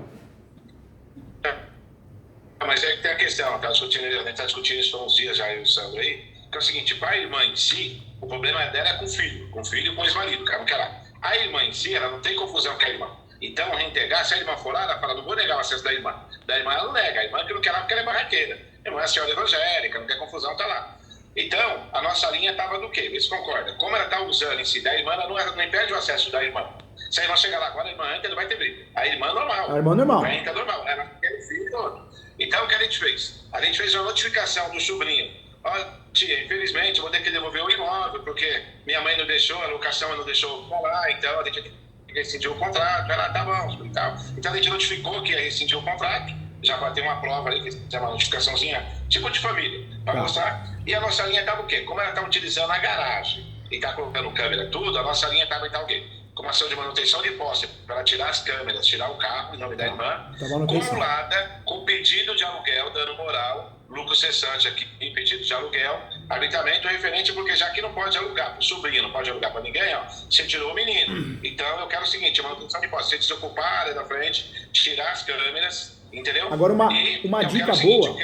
Mas é que tem a questão, a gente está discutindo isso há uns dias já, eu e o Sandro aí, que é o seguinte, para a irmã em si, o problema dela é com o filho e com o ex-marido, cara, não quer lá. A irmã em si, ela não tem confusão com a irmã. Então, reintegrar, se a irmã for lá, ela fala, não vou negar o acesso da irmã. Da irmã ela não nega, a irmã que não quer lá porque ela é barraqueira. A irmã é a senhora evangélica, não quer confusão, tá lá. Então, a nossa linha estava do quê? Eles concordam. Como ela está usando em si da irmã, ela não impede o acesso da irmã. Se a irmã chegar lá agora, a irmã entra, não vai ter briga. A irmã normal. A irmã normal. A irmã normal. Ela quer o filho todo. Então, o que a gente fez? A gente fez uma notificação do sobrinho. Ó, tia, infelizmente, eu vou ter que devolver o imóvel, porque minha mãe não deixou, a locação não deixou falar, então a gente rescindiu o contrato. Ela tá bom e tal. Então a gente notificou que ia rescindir o contrato, já tem uma prova ali, que é uma notificaçãozinha, tipo de família, para mostrar. E a nossa linha estava o quê? Como ela está utilizando a garagem e está colocando câmera tudo, a nossa linha estava o quê? Com uma ação de manutenção de posse, para ela tirar as câmeras, tirar o carro em nome da irmã, acumulada com pedido de aluguel, dano moral, lucro cessante aqui em pedido de aluguel, arbitramento referente, porque já que não pode alugar para o sobrinho, não pode alugar para ninguém, ó, você tirou o menino. Então eu quero o seguinte, manutenção de posse, você desocupar a área da frente, tirar as câmeras, entendeu? Agora uma dica boa,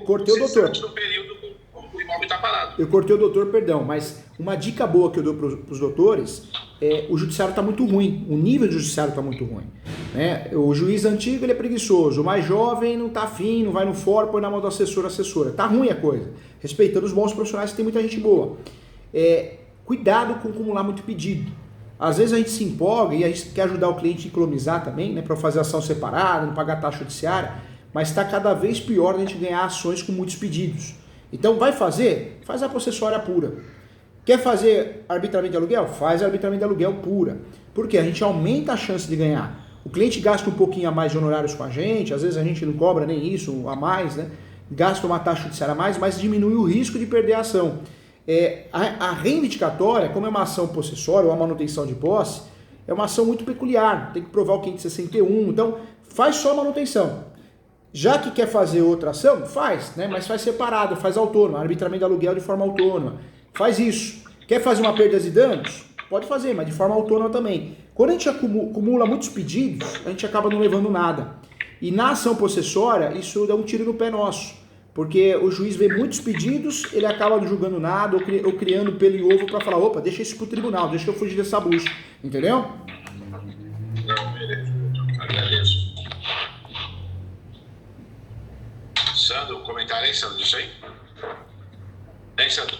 cortei o doutor. No período que o imóvel está parado. Eu cortei o doutor, perdão, mas uma dica boa que eu dou para os doutores é o judiciário está muito ruim, o nível do judiciário está muito ruim. Né? O juiz antigo ele é preguiçoso, o mais jovem não está afim, não vai no fórum, põe na mão do assessora. Tá ruim a coisa, respeitando os bons profissionais, que tem muita gente boa. Cuidado com acumular muito pedido. Às vezes a gente se empolga e a gente quer ajudar o cliente a economizar também, né, para fazer ação separada, não pagar taxa judiciária, mas está cada vez pior a gente ganhar ações com muitos pedidos. Então vai fazer? Faz a processória pura. Quer fazer arbitramento de aluguel? Faz arbitramento de aluguel pura. Por quê? A gente aumenta a chance de ganhar. O cliente gasta um pouquinho a mais de honorários com a gente, às vezes a gente não cobra nem isso a mais, né? Gasta uma taxa judiciária a mais, mas diminui o risco de perder a ação. A reivindicatória, como é uma ação possessória ou a manutenção de posse, é uma ação muito peculiar, tem que provar o 561, então faz só a manutenção. Já que quer fazer outra ação, faz, né? Mas faz separado, faz autônomo, arbitramento de aluguel de forma autônoma. Faz isso. Quer fazer uma perda e danos? Pode fazer, mas de forma autônoma também. Quando a gente acumula muitos pedidos, a gente acaba não levando nada. E na ação possessória, isso dá um tiro no pé nosso. Porque o juiz vê muitos pedidos, ele acaba não julgando nada ou criando pelo e ovo para falar, opa, deixa isso pro tribunal, deixa eu fugir dessa bucha. Entendeu? Não, beleza. Agradeço. Sandro, comentário aí, Sandro, disso aí? Tem, Sandro?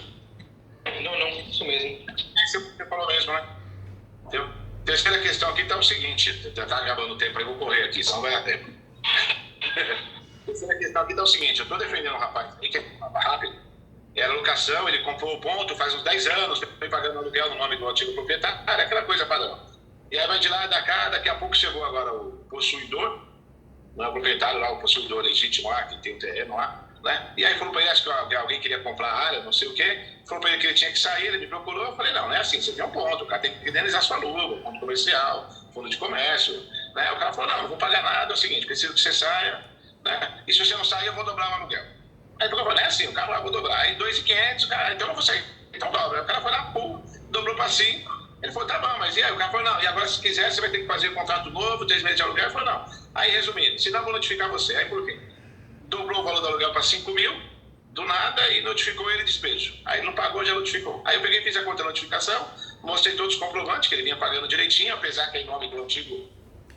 Não, isso mesmo. Você falou mesmo, né? Terceira questão aqui está o seguinte, já está acabando o tempo aí, vou correr aqui, senão vai dar tempo. Terceira questão aqui está o seguinte, eu estou defendendo um rapaz aí que é rápido, era locação, ele comprou o ponto faz uns 10 anos, foi pagando aluguel no nome do antigo proprietário, aquela coisa padrão. E aí vai de lá da cá, daqui a pouco chegou agora o possuidor, não é o proprietário lá, o possuidor legítimo lá, que tem o terreno lá, né? E aí falou para ele, acho que alguém queria comprar a área, não sei o quê, falou para ele que ele tinha que sair, ele me procurou, eu falei, não é assim, você tem um ponto, o cara tem que indenizar sua luva, ponto comercial, fundo de comércio, né? O cara falou, não vou pagar nada, é o seguinte, preciso que você saia, né? E se você não sair, eu vou dobrar o aluguel. Aí eu falei, assim, o cara lá, vou dobrar, aí 2.500, cara, então eu não vou sair, então dobra. Aí o cara foi lá, pum, dobrou para 5, Ele falou, tá bom, mas e aí? O cara falou, não, e agora se quiser você vai ter que fazer um contrato novo, 3 meses de aluguel. Ele falou, não. Aí, resumindo, se não, vou notificar você. Aí, por quê? Dobrou o valor do aluguel para 5 mil, do nada, e notificou ele despejo. Aí não pagou, já notificou. Aí eu peguei e fiz a conta de notificação, mostrei todos os comprovantes que ele vinha pagando direitinho, apesar que é em nome do antigo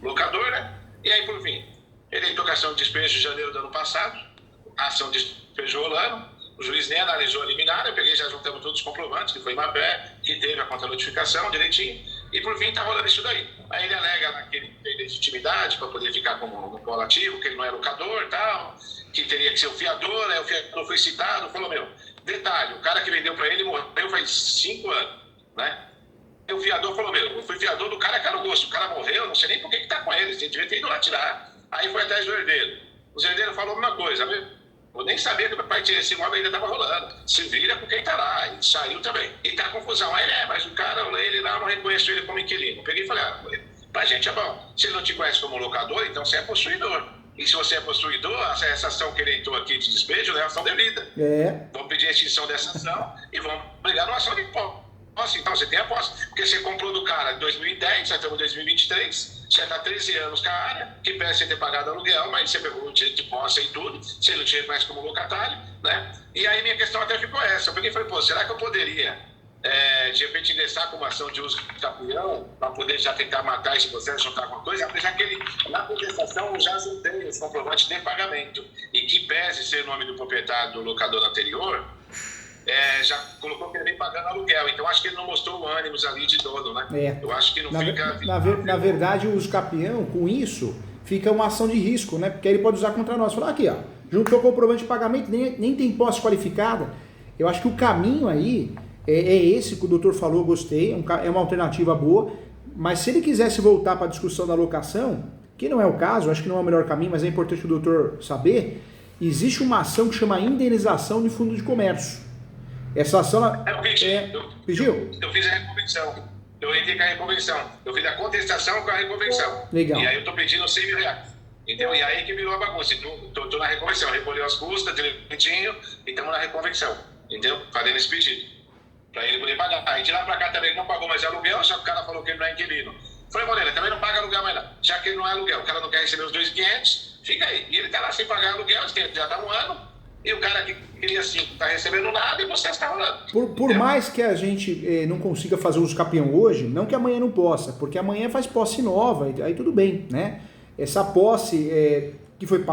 locador, né? E aí, por fim, ele entrou com a ação de despejo em janeiro do ano passado, a ação de despejo rolando, o juiz nem analisou a liminar, eu peguei, já juntamos todos os comprovantes, que foi Mapé, que teve a conta notificação direitinho, e por fim tá rolando isso daí. Aí ele alega que ele tem legitimidade para poder ficar como no polo ativo, que ele não é locador e tal, que teria que ser o fiador, né? O fiador foi citado, falou, detalhe, o cara que vendeu para ele morreu faz 5 anos, né? E o fiador falou, eu fui fiador do cara que era o gosto, o cara morreu, não sei nem por que tá com ele, você devia ter ido lá tirar. Aí foi atrás do herdeiro. Os herdeiros falaram uma coisa, eu nem sabia que o meu pai tinha esse imóvel, ainda estava rolando. Se vira com quem tá lá, e saiu também. E tá confusão. Aí mas o cara, ele lá, não reconheceu ele como inquilino. Eu peguei e falei, pra gente é bom. Se ele não te conhece como locador, então você é possuidor. E se você é possuidor, essa ação que ele entrou aqui de despejo é ação devida. Vamos pedir a extinção dessa ação e vamos brigar numa ação de posse. Então você tem a posse. Porque você comprou do cara em 2010, já estamos em 2023, já está 13 anos com a área, que parece ter pagado aluguel, mas você pegou o direito de posse e tudo, você não te reconhece como locatário, né? E aí minha questão até ficou essa. Eu peguei e falei, será que eu poderia, de repente, ingressar com uma ação de uso de capião, para poder já tentar matar esse processo, juntar alguma coisa, apesar que na contestação, eu já juntei os comprovantes de pagamento, e que pese ser o nome do proprietário do locador anterior, já colocou que ele vem pagando aluguel, então acho que ele não mostrou o ânimos ali de dono, né? Eu acho que não fica... Na verdade, o uso capião, com isso, fica uma ação de risco, né? Porque ele pode usar contra nós. Falar aqui, juntou comprovante de pagamento, nem tem posse qualificada. Eu acho que o caminho aí é esse que o doutor falou, gostei, é uma alternativa boa, mas se ele quisesse voltar para a discussão da locação, que não é o caso, acho que não é o melhor caminho, mas é importante o doutor saber, existe uma ação que chama indenização de fundo de comércio. Essa ação... Pediu? Eu fiz a reconvenção. Eu entrei com a reconvenção. Eu fiz a contestação com a reconvenção. Legal. E aí eu estou pedindo 100 mil reais. Entendeu? E aí que virou a bagunça. Estou na reconvenção. Recolheu as custas, direitinho, e estamos na reconvenção. Entendeu? Fazendo esse pedido. Para ele poder pagar. Aí de lá para cá também ele não pagou mais aluguel, só que o cara falou que ele não é inquilino. Falei, Moreira, também não paga aluguel mais não. Já que ele não é aluguel, o cara não quer receber os 2.500, fica aí. E ele está lá sem pagar aluguel, já está 1 ano. E o cara que queria 5 não está recebendo nada e você está rolando. Por mais que a gente não consiga fazer uso capião hoje, não que amanhã não possa, porque amanhã faz posse nova, aí tudo bem, né? Essa posse que foi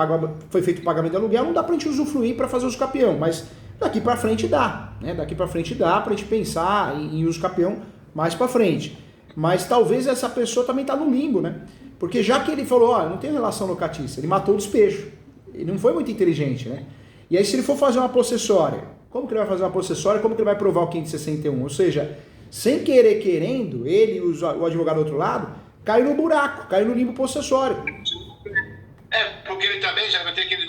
feito o pagamento de aluguel, não dá para a gente usufruir para fazer uso capião, mas daqui para frente dá, né? Daqui para frente dá para a gente pensar em uso capião mais para frente. Mas talvez essa pessoa também está no limbo, né? Porque já que ele falou, não tem relação locatícia, ele matou o despejo. Ele não foi muito inteligente, né? E aí se ele for fazer uma possessória, como que ele vai fazer uma possessória? Como que ele vai provar o 561? Ou seja, sem querer, querendo, ele e o advogado do outro lado, caiu no buraco, caiu no limbo possessório. Porque ele também, já vai ter que ele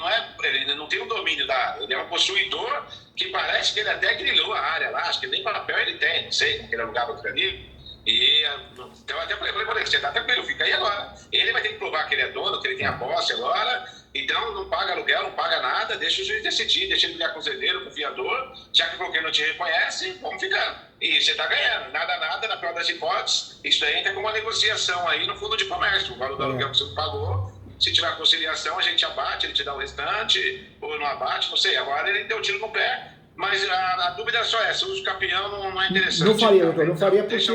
não tem o domínio da área, ele é um possuidor que parece que ele até grilhou a área lá, acho que nem papel ele tem, não sei, porque ele alugava aquilo ali. E então eu até falei, você tá tranquilo, fica aí agora. Ele vai ter que provar que ele é dono, que ele tem a posse agora, então não paga aluguel, não paga nada, deixa o juiz decidir, deixa ele ligar com o herdeiro, com o fiador, já que porque não te reconhece, vamos ficando. E você tá ganhando, nada, na pior das hipóteses, isso daí entra com uma negociação aí no fundo de comércio, o valor do aluguel que você não pagou, se tiver conciliação a gente abate, ele te dá o restante, ou não abate, não sei, agora ele deu tiro no pé. Mas a dúvida é só essa, o uso capião não é interessante. Não faria, doutor, não faria porque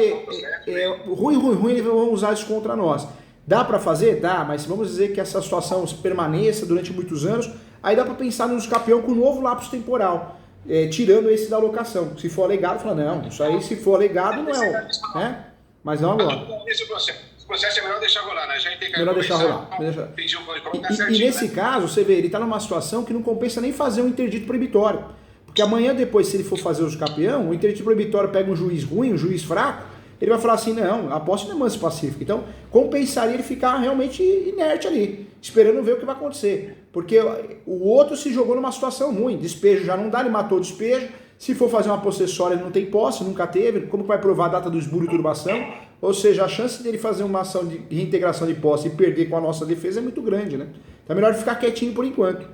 ruim eles vão usar isso contra nós. Dá para fazer? Dá, mas vamos dizer que essa situação permaneça durante muitos anos, aí dá para pensar no uso capião com um novo lapso temporal, tirando esse da locação. Se for alegado, fala, não, isso aí se for alegado não é, né? Mas não agora. O processo é melhor deixar rolar, né? Já entendi. Melhor deixar rolar. E nesse caso, você vê, ele está numa situação que não compensa nem fazer um interdito proibitório. Porque amanhã depois, se ele for fazer uso capião, o interdito proibitório pega um juiz ruim, um juiz fraco, ele vai falar assim, não, a posse não é manso pacífico. Então, compensaria ele ficar realmente inerte ali, esperando ver o que vai acontecer. Porque o outro se jogou numa situação ruim, despejo já não dá, ele matou o despejo, se for fazer uma possessória ele não tem posse, nunca teve, como vai provar a data do esbulho e turbação? Ou seja, a chance dele fazer uma ação de reintegração de posse e perder com a nossa defesa é muito grande, né? Então é melhor ficar quietinho por enquanto.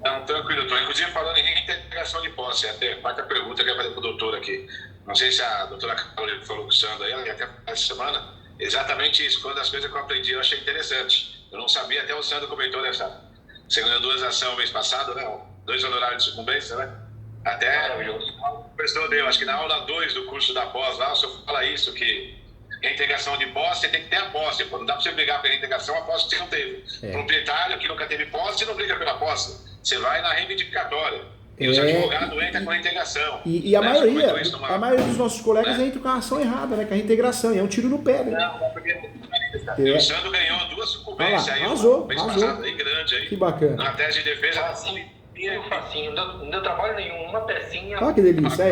Não, tranquilo, doutor. Inclusive, falando em reintegração de posse, até a quarta pergunta que eu ia fazer para o doutor aqui. não sei se a doutora Carolina falou com o Sandro aí, ela ia até essa semana, exatamente isso. Uma das coisas que eu aprendi, eu achei interessante. Eu não sabia, até o Sandro comentou dessa segunda dualização mês passado, né? 2 honorários de sucumbência, né? Até o professor deu, acho que na aula 2 do curso da pós lá, o senhor fala isso, que reintegração de posse, você tem que ter a posse. Pô. Não dá para você brigar pela reintegração, a posse que você não teve. Proprietário que nunca teve posse, não briga pela posse. Você vai na reivindicatória. E os advogados entram com a integração. E a maioria dos nossos colegas entra com a ação errada, né? Com a reintegração. E é um tiro no pé, né? Não, porque o Sandro ganhou 2 sucumbências aí. Arrasou. Passado, aí, grande aí. Que bacana. Na tese de defesa. Facinho, não deu trabalho nenhum, uma pecinha. Olha que delícia,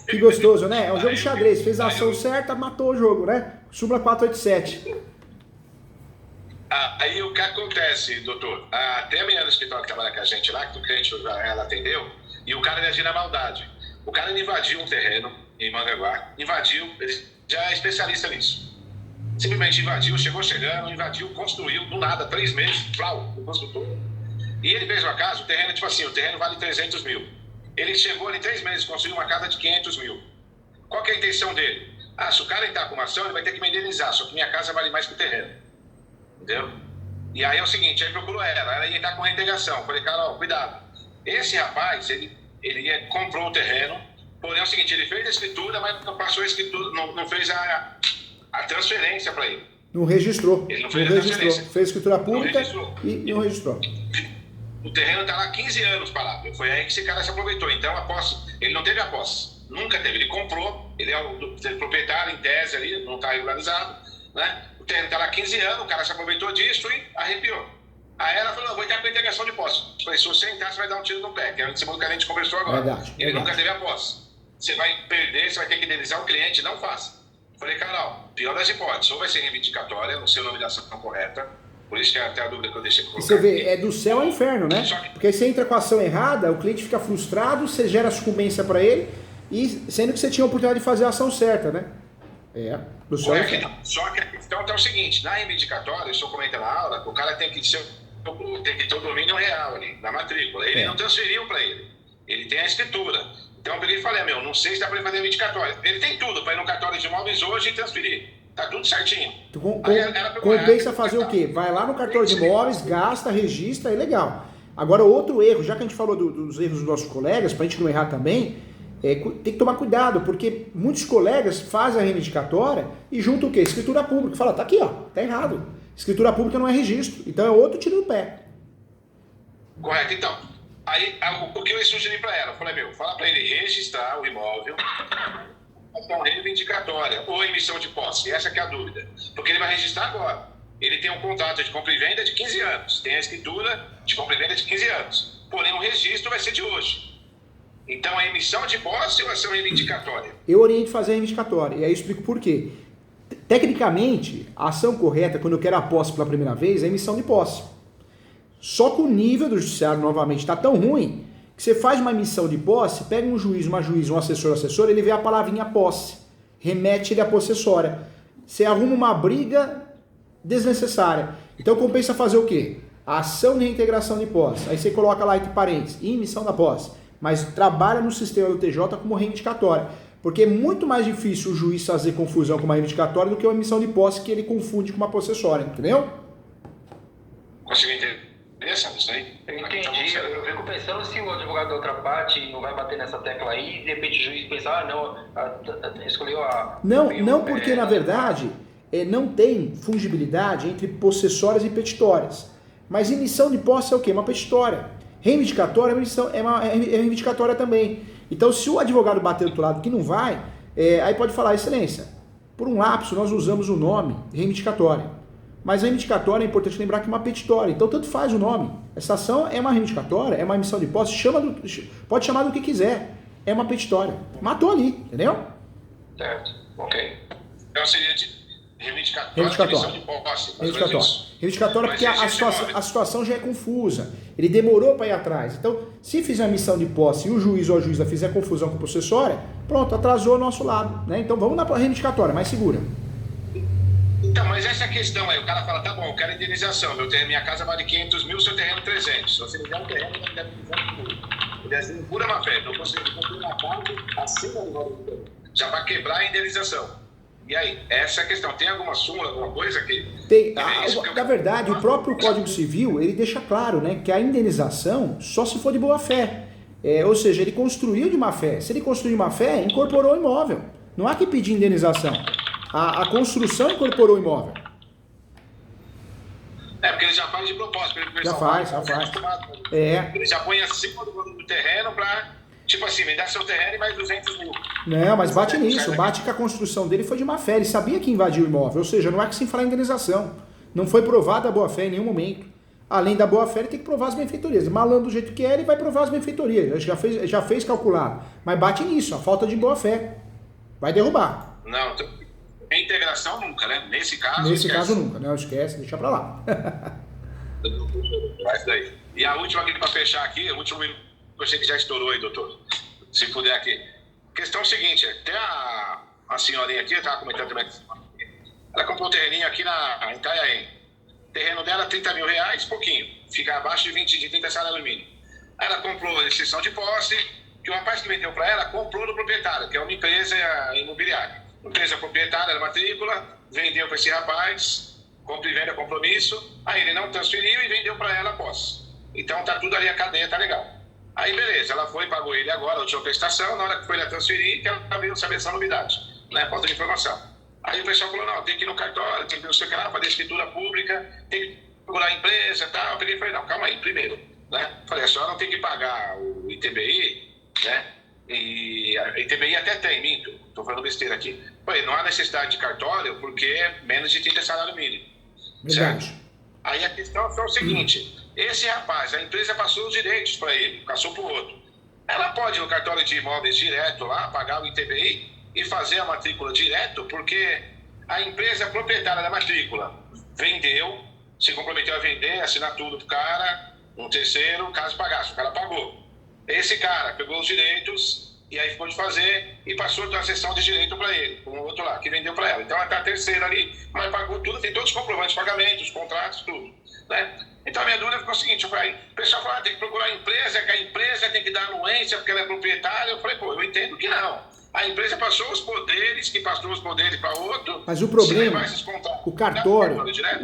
que gostoso, né? É um jogo de xadrez, fez a ação certa, matou o jogo, né? Súmula 487. Aí o que acontece, doutor? Tem a menina do escritório que trabalha com a gente lá, que o cliente ela atendeu, e o cara agiu na maldade. O cara invadiu um terreno em Mangaguá, ele já é especialista nisso. Simplesmente invadiu, chegando, invadiu, construiu, do nada, 3 meses, o construtor. E ele fez uma casa, o terreno, tipo assim, o terreno vale 300 mil. Ele chegou ali 3 meses, construiu uma casa de 500 mil. Qual que é a intenção dele? Se o cara entrar com uma ação, ele vai ter que me indenizar, só que minha casa vale mais que o terreno. Entendeu? E aí é o seguinte, aí procurou ela ia entrar com reintegração. Falei, cara, cuidado. Esse rapaz, ele comprou o terreno, porém é o seguinte, ele fez a escritura, mas não passou a escritura, não fez a transferência para ele. Não registrou. Ele não fez a transferência. Fez escritura pública e não registrou. O terreno está lá 15 anos parado. Foi aí que esse cara se aproveitou. Então, a posse, ele não teve a posse. Nunca teve. Ele comprou, ele é o proprietário em tese ali, não está regularizado, né? O terreno está lá 15 anos, o cara se aproveitou disso e arrepiou. Aí ela falou, vou entrar com integração de posse. Eu falei, se você entrar, você vai dar um tiro no pé, que é o que a gente conversou agora. Ele nunca teve a posse. Você vai perder, você vai ter que indenizar o cliente, não faça. Eu falei, Carol, pior das hipóteses, ou vai ser reivindicatória, não sei o nome da ação correta, por isso que é até a dúvida que eu deixei colocar. Você vê, é do céu ao inferno, né? Porque aí você entra com a ação errada, o cliente fica frustrado, você gera sucumbência para ele, e sendo que você tinha a oportunidade de fazer a ação certa, né? Do céu ao inferno. Só que a questão é o seguinte, na reivindicatória, o senhor comenta na aula, o cara tem que ter o domínio real ali, na matrícula. Ele não transferiu para ele. Ele tem a escritura. Então eu peguei e falei, não sei se dá para ele fazer reivindicatória. Ele tem tudo para ir no cartório de imóveis hoje e transferir. Tá tudo certinho. Compensa fazer o quê? Vai lá no cartório de imóveis, gasta, registra, é legal. Agora, outro erro, já que a gente falou dos erros dos nossos colegas, para a gente não errar também, tem que tomar cuidado, porque muitos colegas fazem a reivindicatória e juntam o quê? Escritura pública. Fala, tá aqui, ó, tá errado. Escritura pública não é registro. Então é outro tiro no pé. Correto. Então, aí o que eu sugeri para ela? Eu falei, fala para ele registrar o imóvel, então reivindicatória ou emissão de posse. Essa que é a dúvida. Porque ele vai registrar agora. Ele tem um contrato de compra e venda de 15 anos. Tem a escritura de compra e venda de 15 anos. Porém, o registro vai ser de hoje. Então, a emissão de posse ou a ação reivindicatória? Eu oriento fazer a reivindicatória. E aí eu explico por quê. Tecnicamente, a ação correta, quando eu quero a posse pela primeira vez, é a emissão de posse. Só que o nível do judiciário, novamente, está tão ruim que você faz uma emissão de posse, pega um juiz, uma juíza, um assessor, ele vê a palavrinha posse, remete ele à possessória. Você arruma uma briga desnecessária. Então compensa fazer o quê? A ação de reintegração de posse. Aí você coloca lá entre parênteses, emissão da posse. Mas trabalha no sistema do TJ como reivindicatória. Porque é muito mais difícil o juiz fazer confusão com uma reivindicatória do que uma emissão de posse que ele confunde com uma possessória, entendeu? Conseguiu entender? Isso aí? Eu entendi. Eu fico pensando se o advogado da outra parte não vai bater nessa tecla aí e de repente o juiz pensar, escolheu a... Não, porque na verdade não tem fungibilidade entre possessórias e petitórias. Mas emissão de posse é o quê? Uma petitória. Reivindicatória é uma reivindicatória também. Então, se o advogado bater do outro lado que não vai, aí pode falar, excelência, por um lapso nós usamos o nome reivindicatória. Mas a reivindicatória é importante lembrar que é uma petitória. Então, tanto faz o nome. Essa ação é uma reivindicatória, é uma emissão de posse, pode chamar do que quiser. É uma petitória. Matou ali, entendeu? Certo, ok. Então, seria de reivindicatória. Reivindicatória porque a situação já é confusa. Ele demorou para ir atrás. Então, se fizer a missão de posse e o juiz ou a juíza fizer confusão com a possessória, pronto, atrasou o nosso lado. Né? Então, vamos na reivindicatória, mais segura. Então, mas essa é a questão aí. O cara fala, tá bom, eu quero indenização. Minha casa vale 500 mil, seu terreno 300. Se você me der um terreno, eu me der 200 mil. Ele é assim, pura má fé. Eu consigo construir uma casa acima do valor do terreno. já para quebrar a indenização. E aí, essa é a questão. Tem alguma súmula, alguma coisa que... Tem. Na verdade, o próprio Código Civil, ele deixa claro, né, que a indenização só se for de boa fé. Ou seja, ele construiu de má fé. Se ele construiu de má fé, incorporou o imóvel. Não há que pedir indenização. A construção incorporou o imóvel. Porque ele já faz de propósito. Já faz. Ele já põe acima do terreno para... Tipo assim, me dá seu terreno e mais 200 mil. Não, mas bate nisso. Bate que a construção dele foi de má fé. Ele sabia que invadiu o imóvel. Ou seja, não há que se falar em indenização. Não foi provada a boa fé em nenhum momento. Além da boa fé, ele tem que provar as benfeitorias. Malandro do jeito que é, ele vai provar as benfeitorias. Já fez calculado. Mas bate nisso, a falta de boa fé. Vai derrubar. Não, integração nunca, né? Nesse caso... Nesse caso nunca, não esquece, deixa pra lá. E a última aqui para fechar aqui, o último... Eu sei que já estourou aí, doutor. Se puder aqui. A questão é o seguinte, tem a senhorinha aqui, eu estava comentando também, ela comprou um terreninho aqui em Itanhaém. O terreno dela, 30 mil reais, pouquinho. Fica abaixo de 30 salário mínimo. Aí ela comprou a exceção de posse, que o rapaz que vendeu para ela comprou do proprietário, que é uma empresa imobiliária. Empresa proprietária da matrícula, vendeu para esse rapaz, compra e venda compromisso, aí ele não transferiu e vendeu para ela a posse. Então tá tudo ali, a cadeia tá legal. Aí beleza, ela foi, pagou ele agora, a última prestação, na hora que foi lá transferir, que ela veio saber essa novidade, né? Falta de informação. Aí o pessoal falou, não, tem que ir no cartório, tem que não sei o que lá, fazer escritura pública, tem que procurar a empresa e tal. Eu peguei e falei, não, calma aí, primeiro, né? Falei, a senhora não tem que pagar o ITBI, né? E a ITBI até tem, minto, tô falando besteira aqui. Falei, não há necessidade de cartório porque é menos de 30 salário mínimo. Certo? Aí a questão foi o seguinte... Esse rapaz, a empresa passou os direitos para ele, passou para o outro. Ela pode ir no cartório de imóveis direto lá, pagar o ITBI e fazer a matrícula direto, porque a empresa proprietária da matrícula vendeu, se comprometeu a vender, assinar tudo para o cara, um terceiro, caso pagasse, o cara pagou. Esse cara pegou os direitos e aí ficou de fazer e passou a sessão de direito para ele, com o outro lá, que vendeu para ela. Então ela está a terceira ali, mas pagou tudo, tem todos os comprovantes de pagamento, os contratos, tudo, né? Então a minha dúvida ficou o seguinte, o pessoal fala, tem que procurar a empresa, que a empresa tem que dar anuência porque ela é proprietária. Eu falei, eu entendo que não. A empresa passou os poderes, que passou os poderes para outro. Mas o problema, o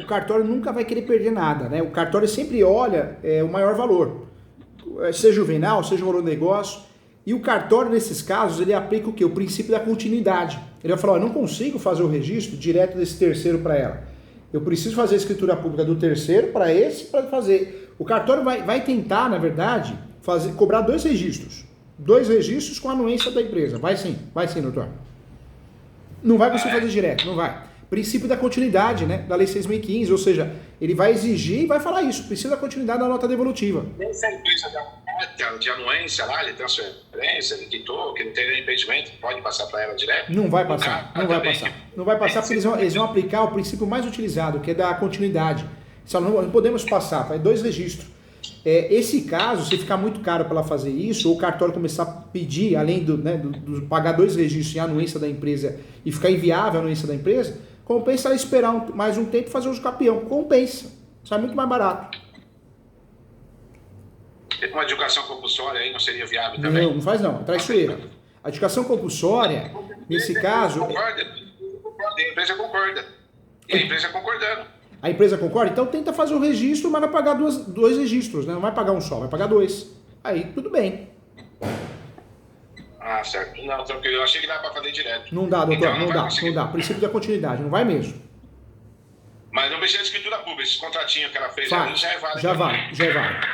cartório nunca vai querer perder nada, né? O cartório sempre olha o maior valor, seja o venal, seja o valor do negócio. E o cartório, nesses casos, ele aplica o quê? O princípio da continuidade. Ele vai falar, eu não consigo fazer o registro direto desse terceiro para ela. Eu preciso fazer a escritura pública do terceiro para esse, para fazer. O cartório vai tentar, na verdade, cobrar 2 registros. 2 registros com a anuência da empresa. Vai sim, doutor. Não vai conseguir fazer direto, não vai. Princípio da continuidade, né? Da Lei 6.015, ou seja, ele vai exigir e vai falar isso. Princípio da continuidade da nota devolutiva. Essa empresa de anuência lá, de transferência, de quitou, que não tem nenhum impedimento, pode passar para ela direto? Não vai passar, não vai passar. Não vai passar porque eles vão aplicar o princípio mais utilizado, que é da continuidade. Só não podemos passar, faz 2 registros. Esse caso, se ficar muito caro para ela fazer isso, ou o cartório começar a pedir, além do pagar 2 registros em anuência da empresa e ficar inviável a anuência da empresa, compensa ela esperar mais um tempo e fazer uso campeão. Compensa. Sai muito mais barato. Uma educação compulsória aí não seria viável também? Não faz não. É traiçoeira. A educação compulsória, nesse caso... A empresa concorda. E a empresa concordando. A empresa concorda? Então tenta fazer o registro, mas vai pagar 2 registros, né? Não vai pagar um só, vai pagar 2. Aí tudo bem. Ah, certo. Não, tranquilo. Eu achei que dava para fazer direto. Não dá, doutor, então, não dá. Princípio da continuidade, não vai mesmo. Mas não precisa de escritura pública. Esse contratinho que ela fez ali já é válido. Já é válido.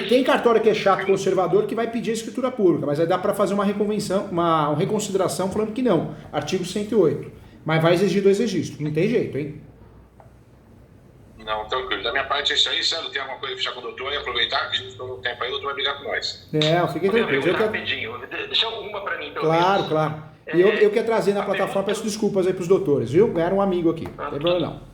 Tem cartório que é chato, conservador, que vai pedir a escritura pública, mas aí dá para fazer uma reconsideração falando que não. Artigo 108. Mas vai exigir 2 registros. Não tem jeito, hein? Não, tranquilo. Da minha parte é isso aí. Sandro, tem alguma coisa que fechar com o doutor e aproveitar que a gente ficou no tempo aí, o doutor vai brigar com nós. Fiquem tranquilos. Rapidinho. Deixa uma para mim, pelo menos. Claro. E eu quero trazer na plataforma, peço desculpas aí pros doutores, viu? Ganharam um amigo aqui. Não tem problema não.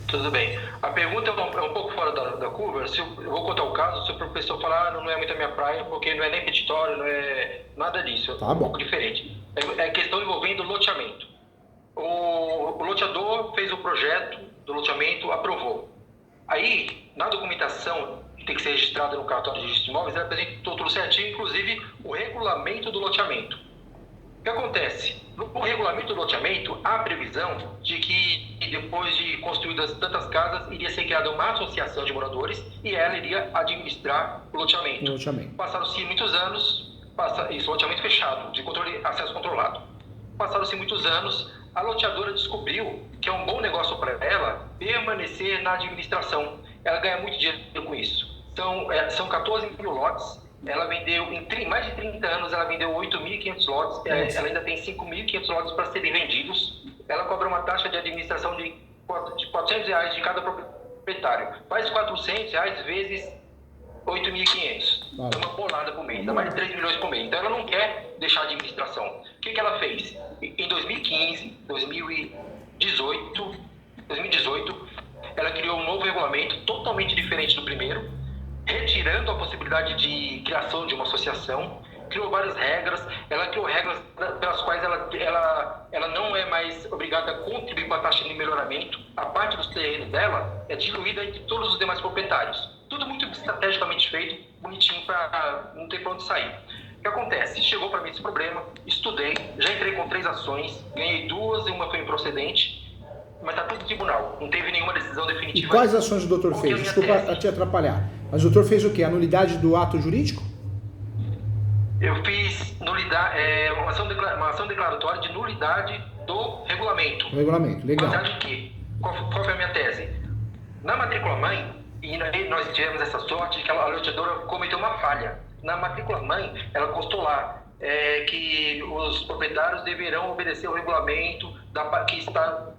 Tudo bem. A pergunta é um pouco fora da curva. Eu vou contar o caso, se o professor falar, não é muito a minha praia, porque não é nem petitório, não é nada disso. Tá bom. Um pouco diferente. É questão envolvendo loteamento. O loteador fez o projeto do loteamento, aprovou. Aí, na documentação, que tem que ser registrada no cartório de registro de imóveis, ele apresenta tudo certinho, inclusive o regulamento do loteamento. O que acontece? No regulamento do loteamento, há a previsão de que depois de construídas tantas casas, iria ser criada uma associação de moradores e ela iria administrar o loteamento. Passaram-se muitos anos, isso, loteamento fechado, de controle, acesso controlado. Passaram-se muitos anos, a loteadora descobriu que é um bom negócio para ela permanecer na administração. Ela ganha muito dinheiro com isso. São 14 mil lotes. Ela vendeu, em mais de 30 anos, ela vendeu 8.500 lotes. Ela ainda tem 5.500 lotes para serem vendidos. Ela cobra uma taxa de administração de R$400 de cada proprietário. Faz R$400 vezes 8.500. É uma bolada por mês, dá mais de 3 milhões por mês. Então ela não quer deixar a administração. O que ela fez? Em 2015, 2018, ela criou um novo regulamento totalmente diferente do primeiro, retirando a possibilidade de criação de uma associação, criou várias regras. Ela criou regras pelas quais ela não é mais obrigada a contribuir com a taxa de melhoramento. A parte dos terrenos dela é diluída entre todos os demais proprietários. Tudo muito estrategicamente feito, bonitinho, para não ter para onde sair. O que acontece? Chegou para mim esse problema, estudei, já entrei com 3 ações, ganhei 2 e uma foi improcedente, mas está tudo no tribunal, não teve nenhuma decisão definitiva. E quais ações o doutor fez? Desculpa te atrapalhar, mas o doutor fez o quê? A nulidade do ato jurídico? Eu fiz uma ação declaratória de nulidade do regulamento. Regulamento, legal. Nulidade de quê? Qual foi a minha tese? Na matrícula-mãe, e nós tivemos essa sorte de que a loteadora cometeu uma falha. Na matrícula-mãe, ela constou lá que os proprietários deverão obedecer o regulamento que está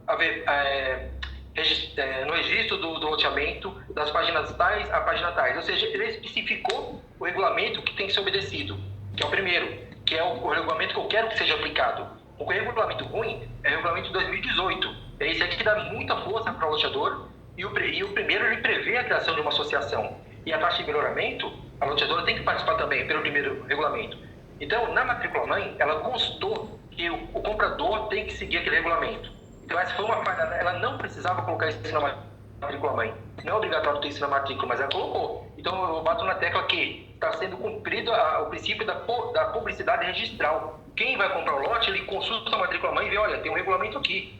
no registro do loteamento, das páginas tais a página tais. Ou seja, ele especificou o regulamento que tem que ser obedecido, que é o primeiro, que é o regulamento que eu quero que seja aplicado. O regulamento ruim é o regulamento de 2018. É esse aqui que dá muita força para o loteador, e o primeiro ele prevê a criação de uma associação. E a taxa de melhoramento, a loteadora tem que participar também pelo primeiro regulamento. Então, na matrícula-mãe, ela constou que o comprador tem que seguir aquele regulamento. Então, essa foi uma falha. Ela não precisava colocar isso na matrícula-mãe. Não é obrigatório ter isso na matrícula, mas ela colocou. Então, eu bato na tecla que está sendo cumprido o princípio da publicidade registral. Quem vai comprar o lote, ele consulta a matrícula-mãe e vê, olha, tem um regulamento aqui.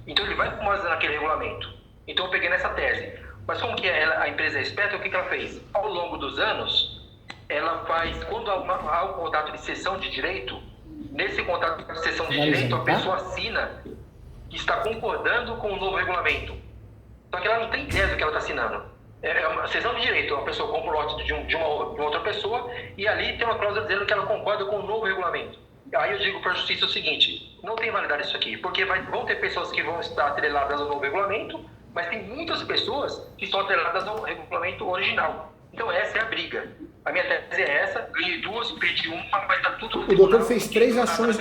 Então, ele vai naquele regulamento. Então, eu peguei nessa tese. Mas como que a empresa é esperta, o que ela fez? Ao longo dos anos, ela faz, quando há um contrato de cessão de direito, nesse contrato de cessão de direito, a pessoa assina que está concordando com o novo regulamento. Só que ela não tem ideia do que ela está assinando. É uma cessão de direito, a pessoa compra o lote de uma outra pessoa e ali tem uma cláusula dizendo que ela concorda com o novo regulamento. Aí eu digo para a justiça o seguinte, não tem validade isso aqui, porque vão ter pessoas que vão estar atreladas ao novo regulamento, mas tem muitas pessoas que estão atreladas ao regulamento original. Então essa é a briga. A minha tese é essa, ganhei 2, perdi uma, mas está tudo no tribunal. O doutor fez 3 ações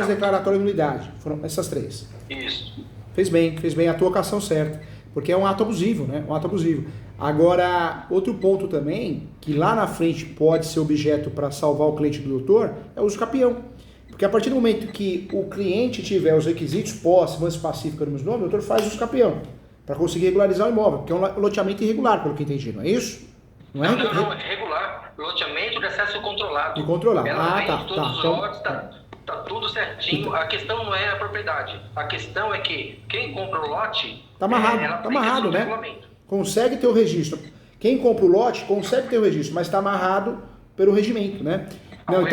declaratórias de nulidade. Foram essas 3. Isso. Fez bem, a tua ocasião certa. Porque é um ato abusivo, né? Um ato abusivo. Agora, outro ponto também, que lá na frente pode ser objeto para salvar o cliente do doutor, é o uso capião. Porque a partir do momento que o cliente tiver os requisitos, posse, avance pacífica nos nomes, o doutor faz uso capião para conseguir regularizar o imóvel, porque é um loteamento irregular, pelo que entendi, não é isso? Não é regular. Loteamento de acesso controlado. E controlado. Ela vende todos os lotes, tá tudo certinho. A questão não é a propriedade. A questão é que quem compra o lote... Tá amarrado, né? Consegue ter o registro. Quem compra o lote consegue ter o registro, mas está amarrado pelo regimento, né? Não,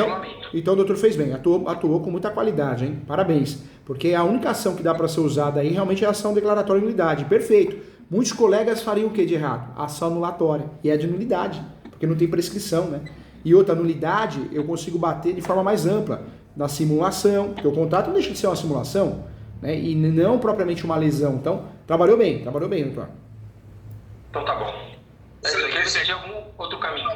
então o doutor fez bem, atuou com muita qualidade, hein? Parabéns. Porque a única ação que dá para ser usada aí realmente é a ação declaratória de nulidade. Perfeito. Muitos colegas fariam o que de errado? Ação anulatória. E é de nulidade, porque não tem prescrição, né? E outra nulidade, eu consigo bater de forma mais ampla, na simulação, porque o contrato não deixa de ser uma simulação, né? E não propriamente uma lesão. Então, trabalhou bem, doutor. Então tá bom. Eu queria que de algum outro caminho.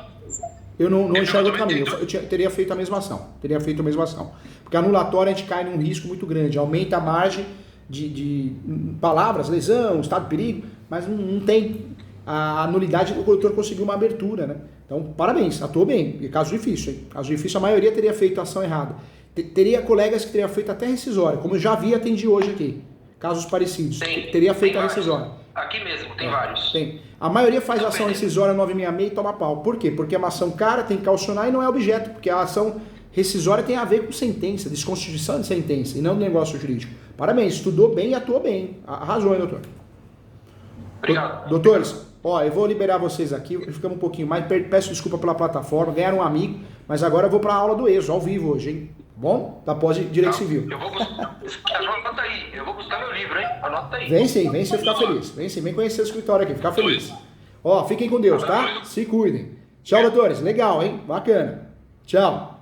Eu não enxergo outro caminho, eu teria feito a mesma ação. Porque anulatória a gente cai num risco muito grande, aumenta a margem de palavras, lesão, estado de perigo, mas não tem a nulidade, o doutor conseguiu uma abertura, né? Então, parabéns, atuou bem. E caso difícil, hein? Caso difícil, a maioria teria feito a ação errada. Teria colegas que teriam feito até rescisória, como eu já vi atendi hoje aqui. Casos parecidos. Teria feito a rescisória. Aqui mesmo, tem vários. Tem. A maioria faz ação rescisória 966 e toma pau. Por quê? Porque é uma ação cara, tem que calcionar e não é objeto, porque a ação rescisória tem a ver com sentença, desconstituição de sentença, e não negócio jurídico. Parabéns, estudou bem e atuou bem. Arrasou, hein, doutor? Obrigado. Doutores, ó, eu vou liberar vocês aqui, ficamos um pouquinho mais, peço desculpa pela plataforma, ganharam um amigo, mas agora eu vou para a aula do ESO, ao vivo hoje, hein? Bom? Da pós de Direito Civil. Eu vou buscar, anota aí, eu vou buscar meu livro, hein? Anota aí. Vem sim, se eu ficar feliz. Vem sim, vem conhecer o escritório aqui, ficar feliz. Ó, fiquem com Deus, tá? Se cuidem. Tchau, doutores. Legal, hein? Bacana. Tchau.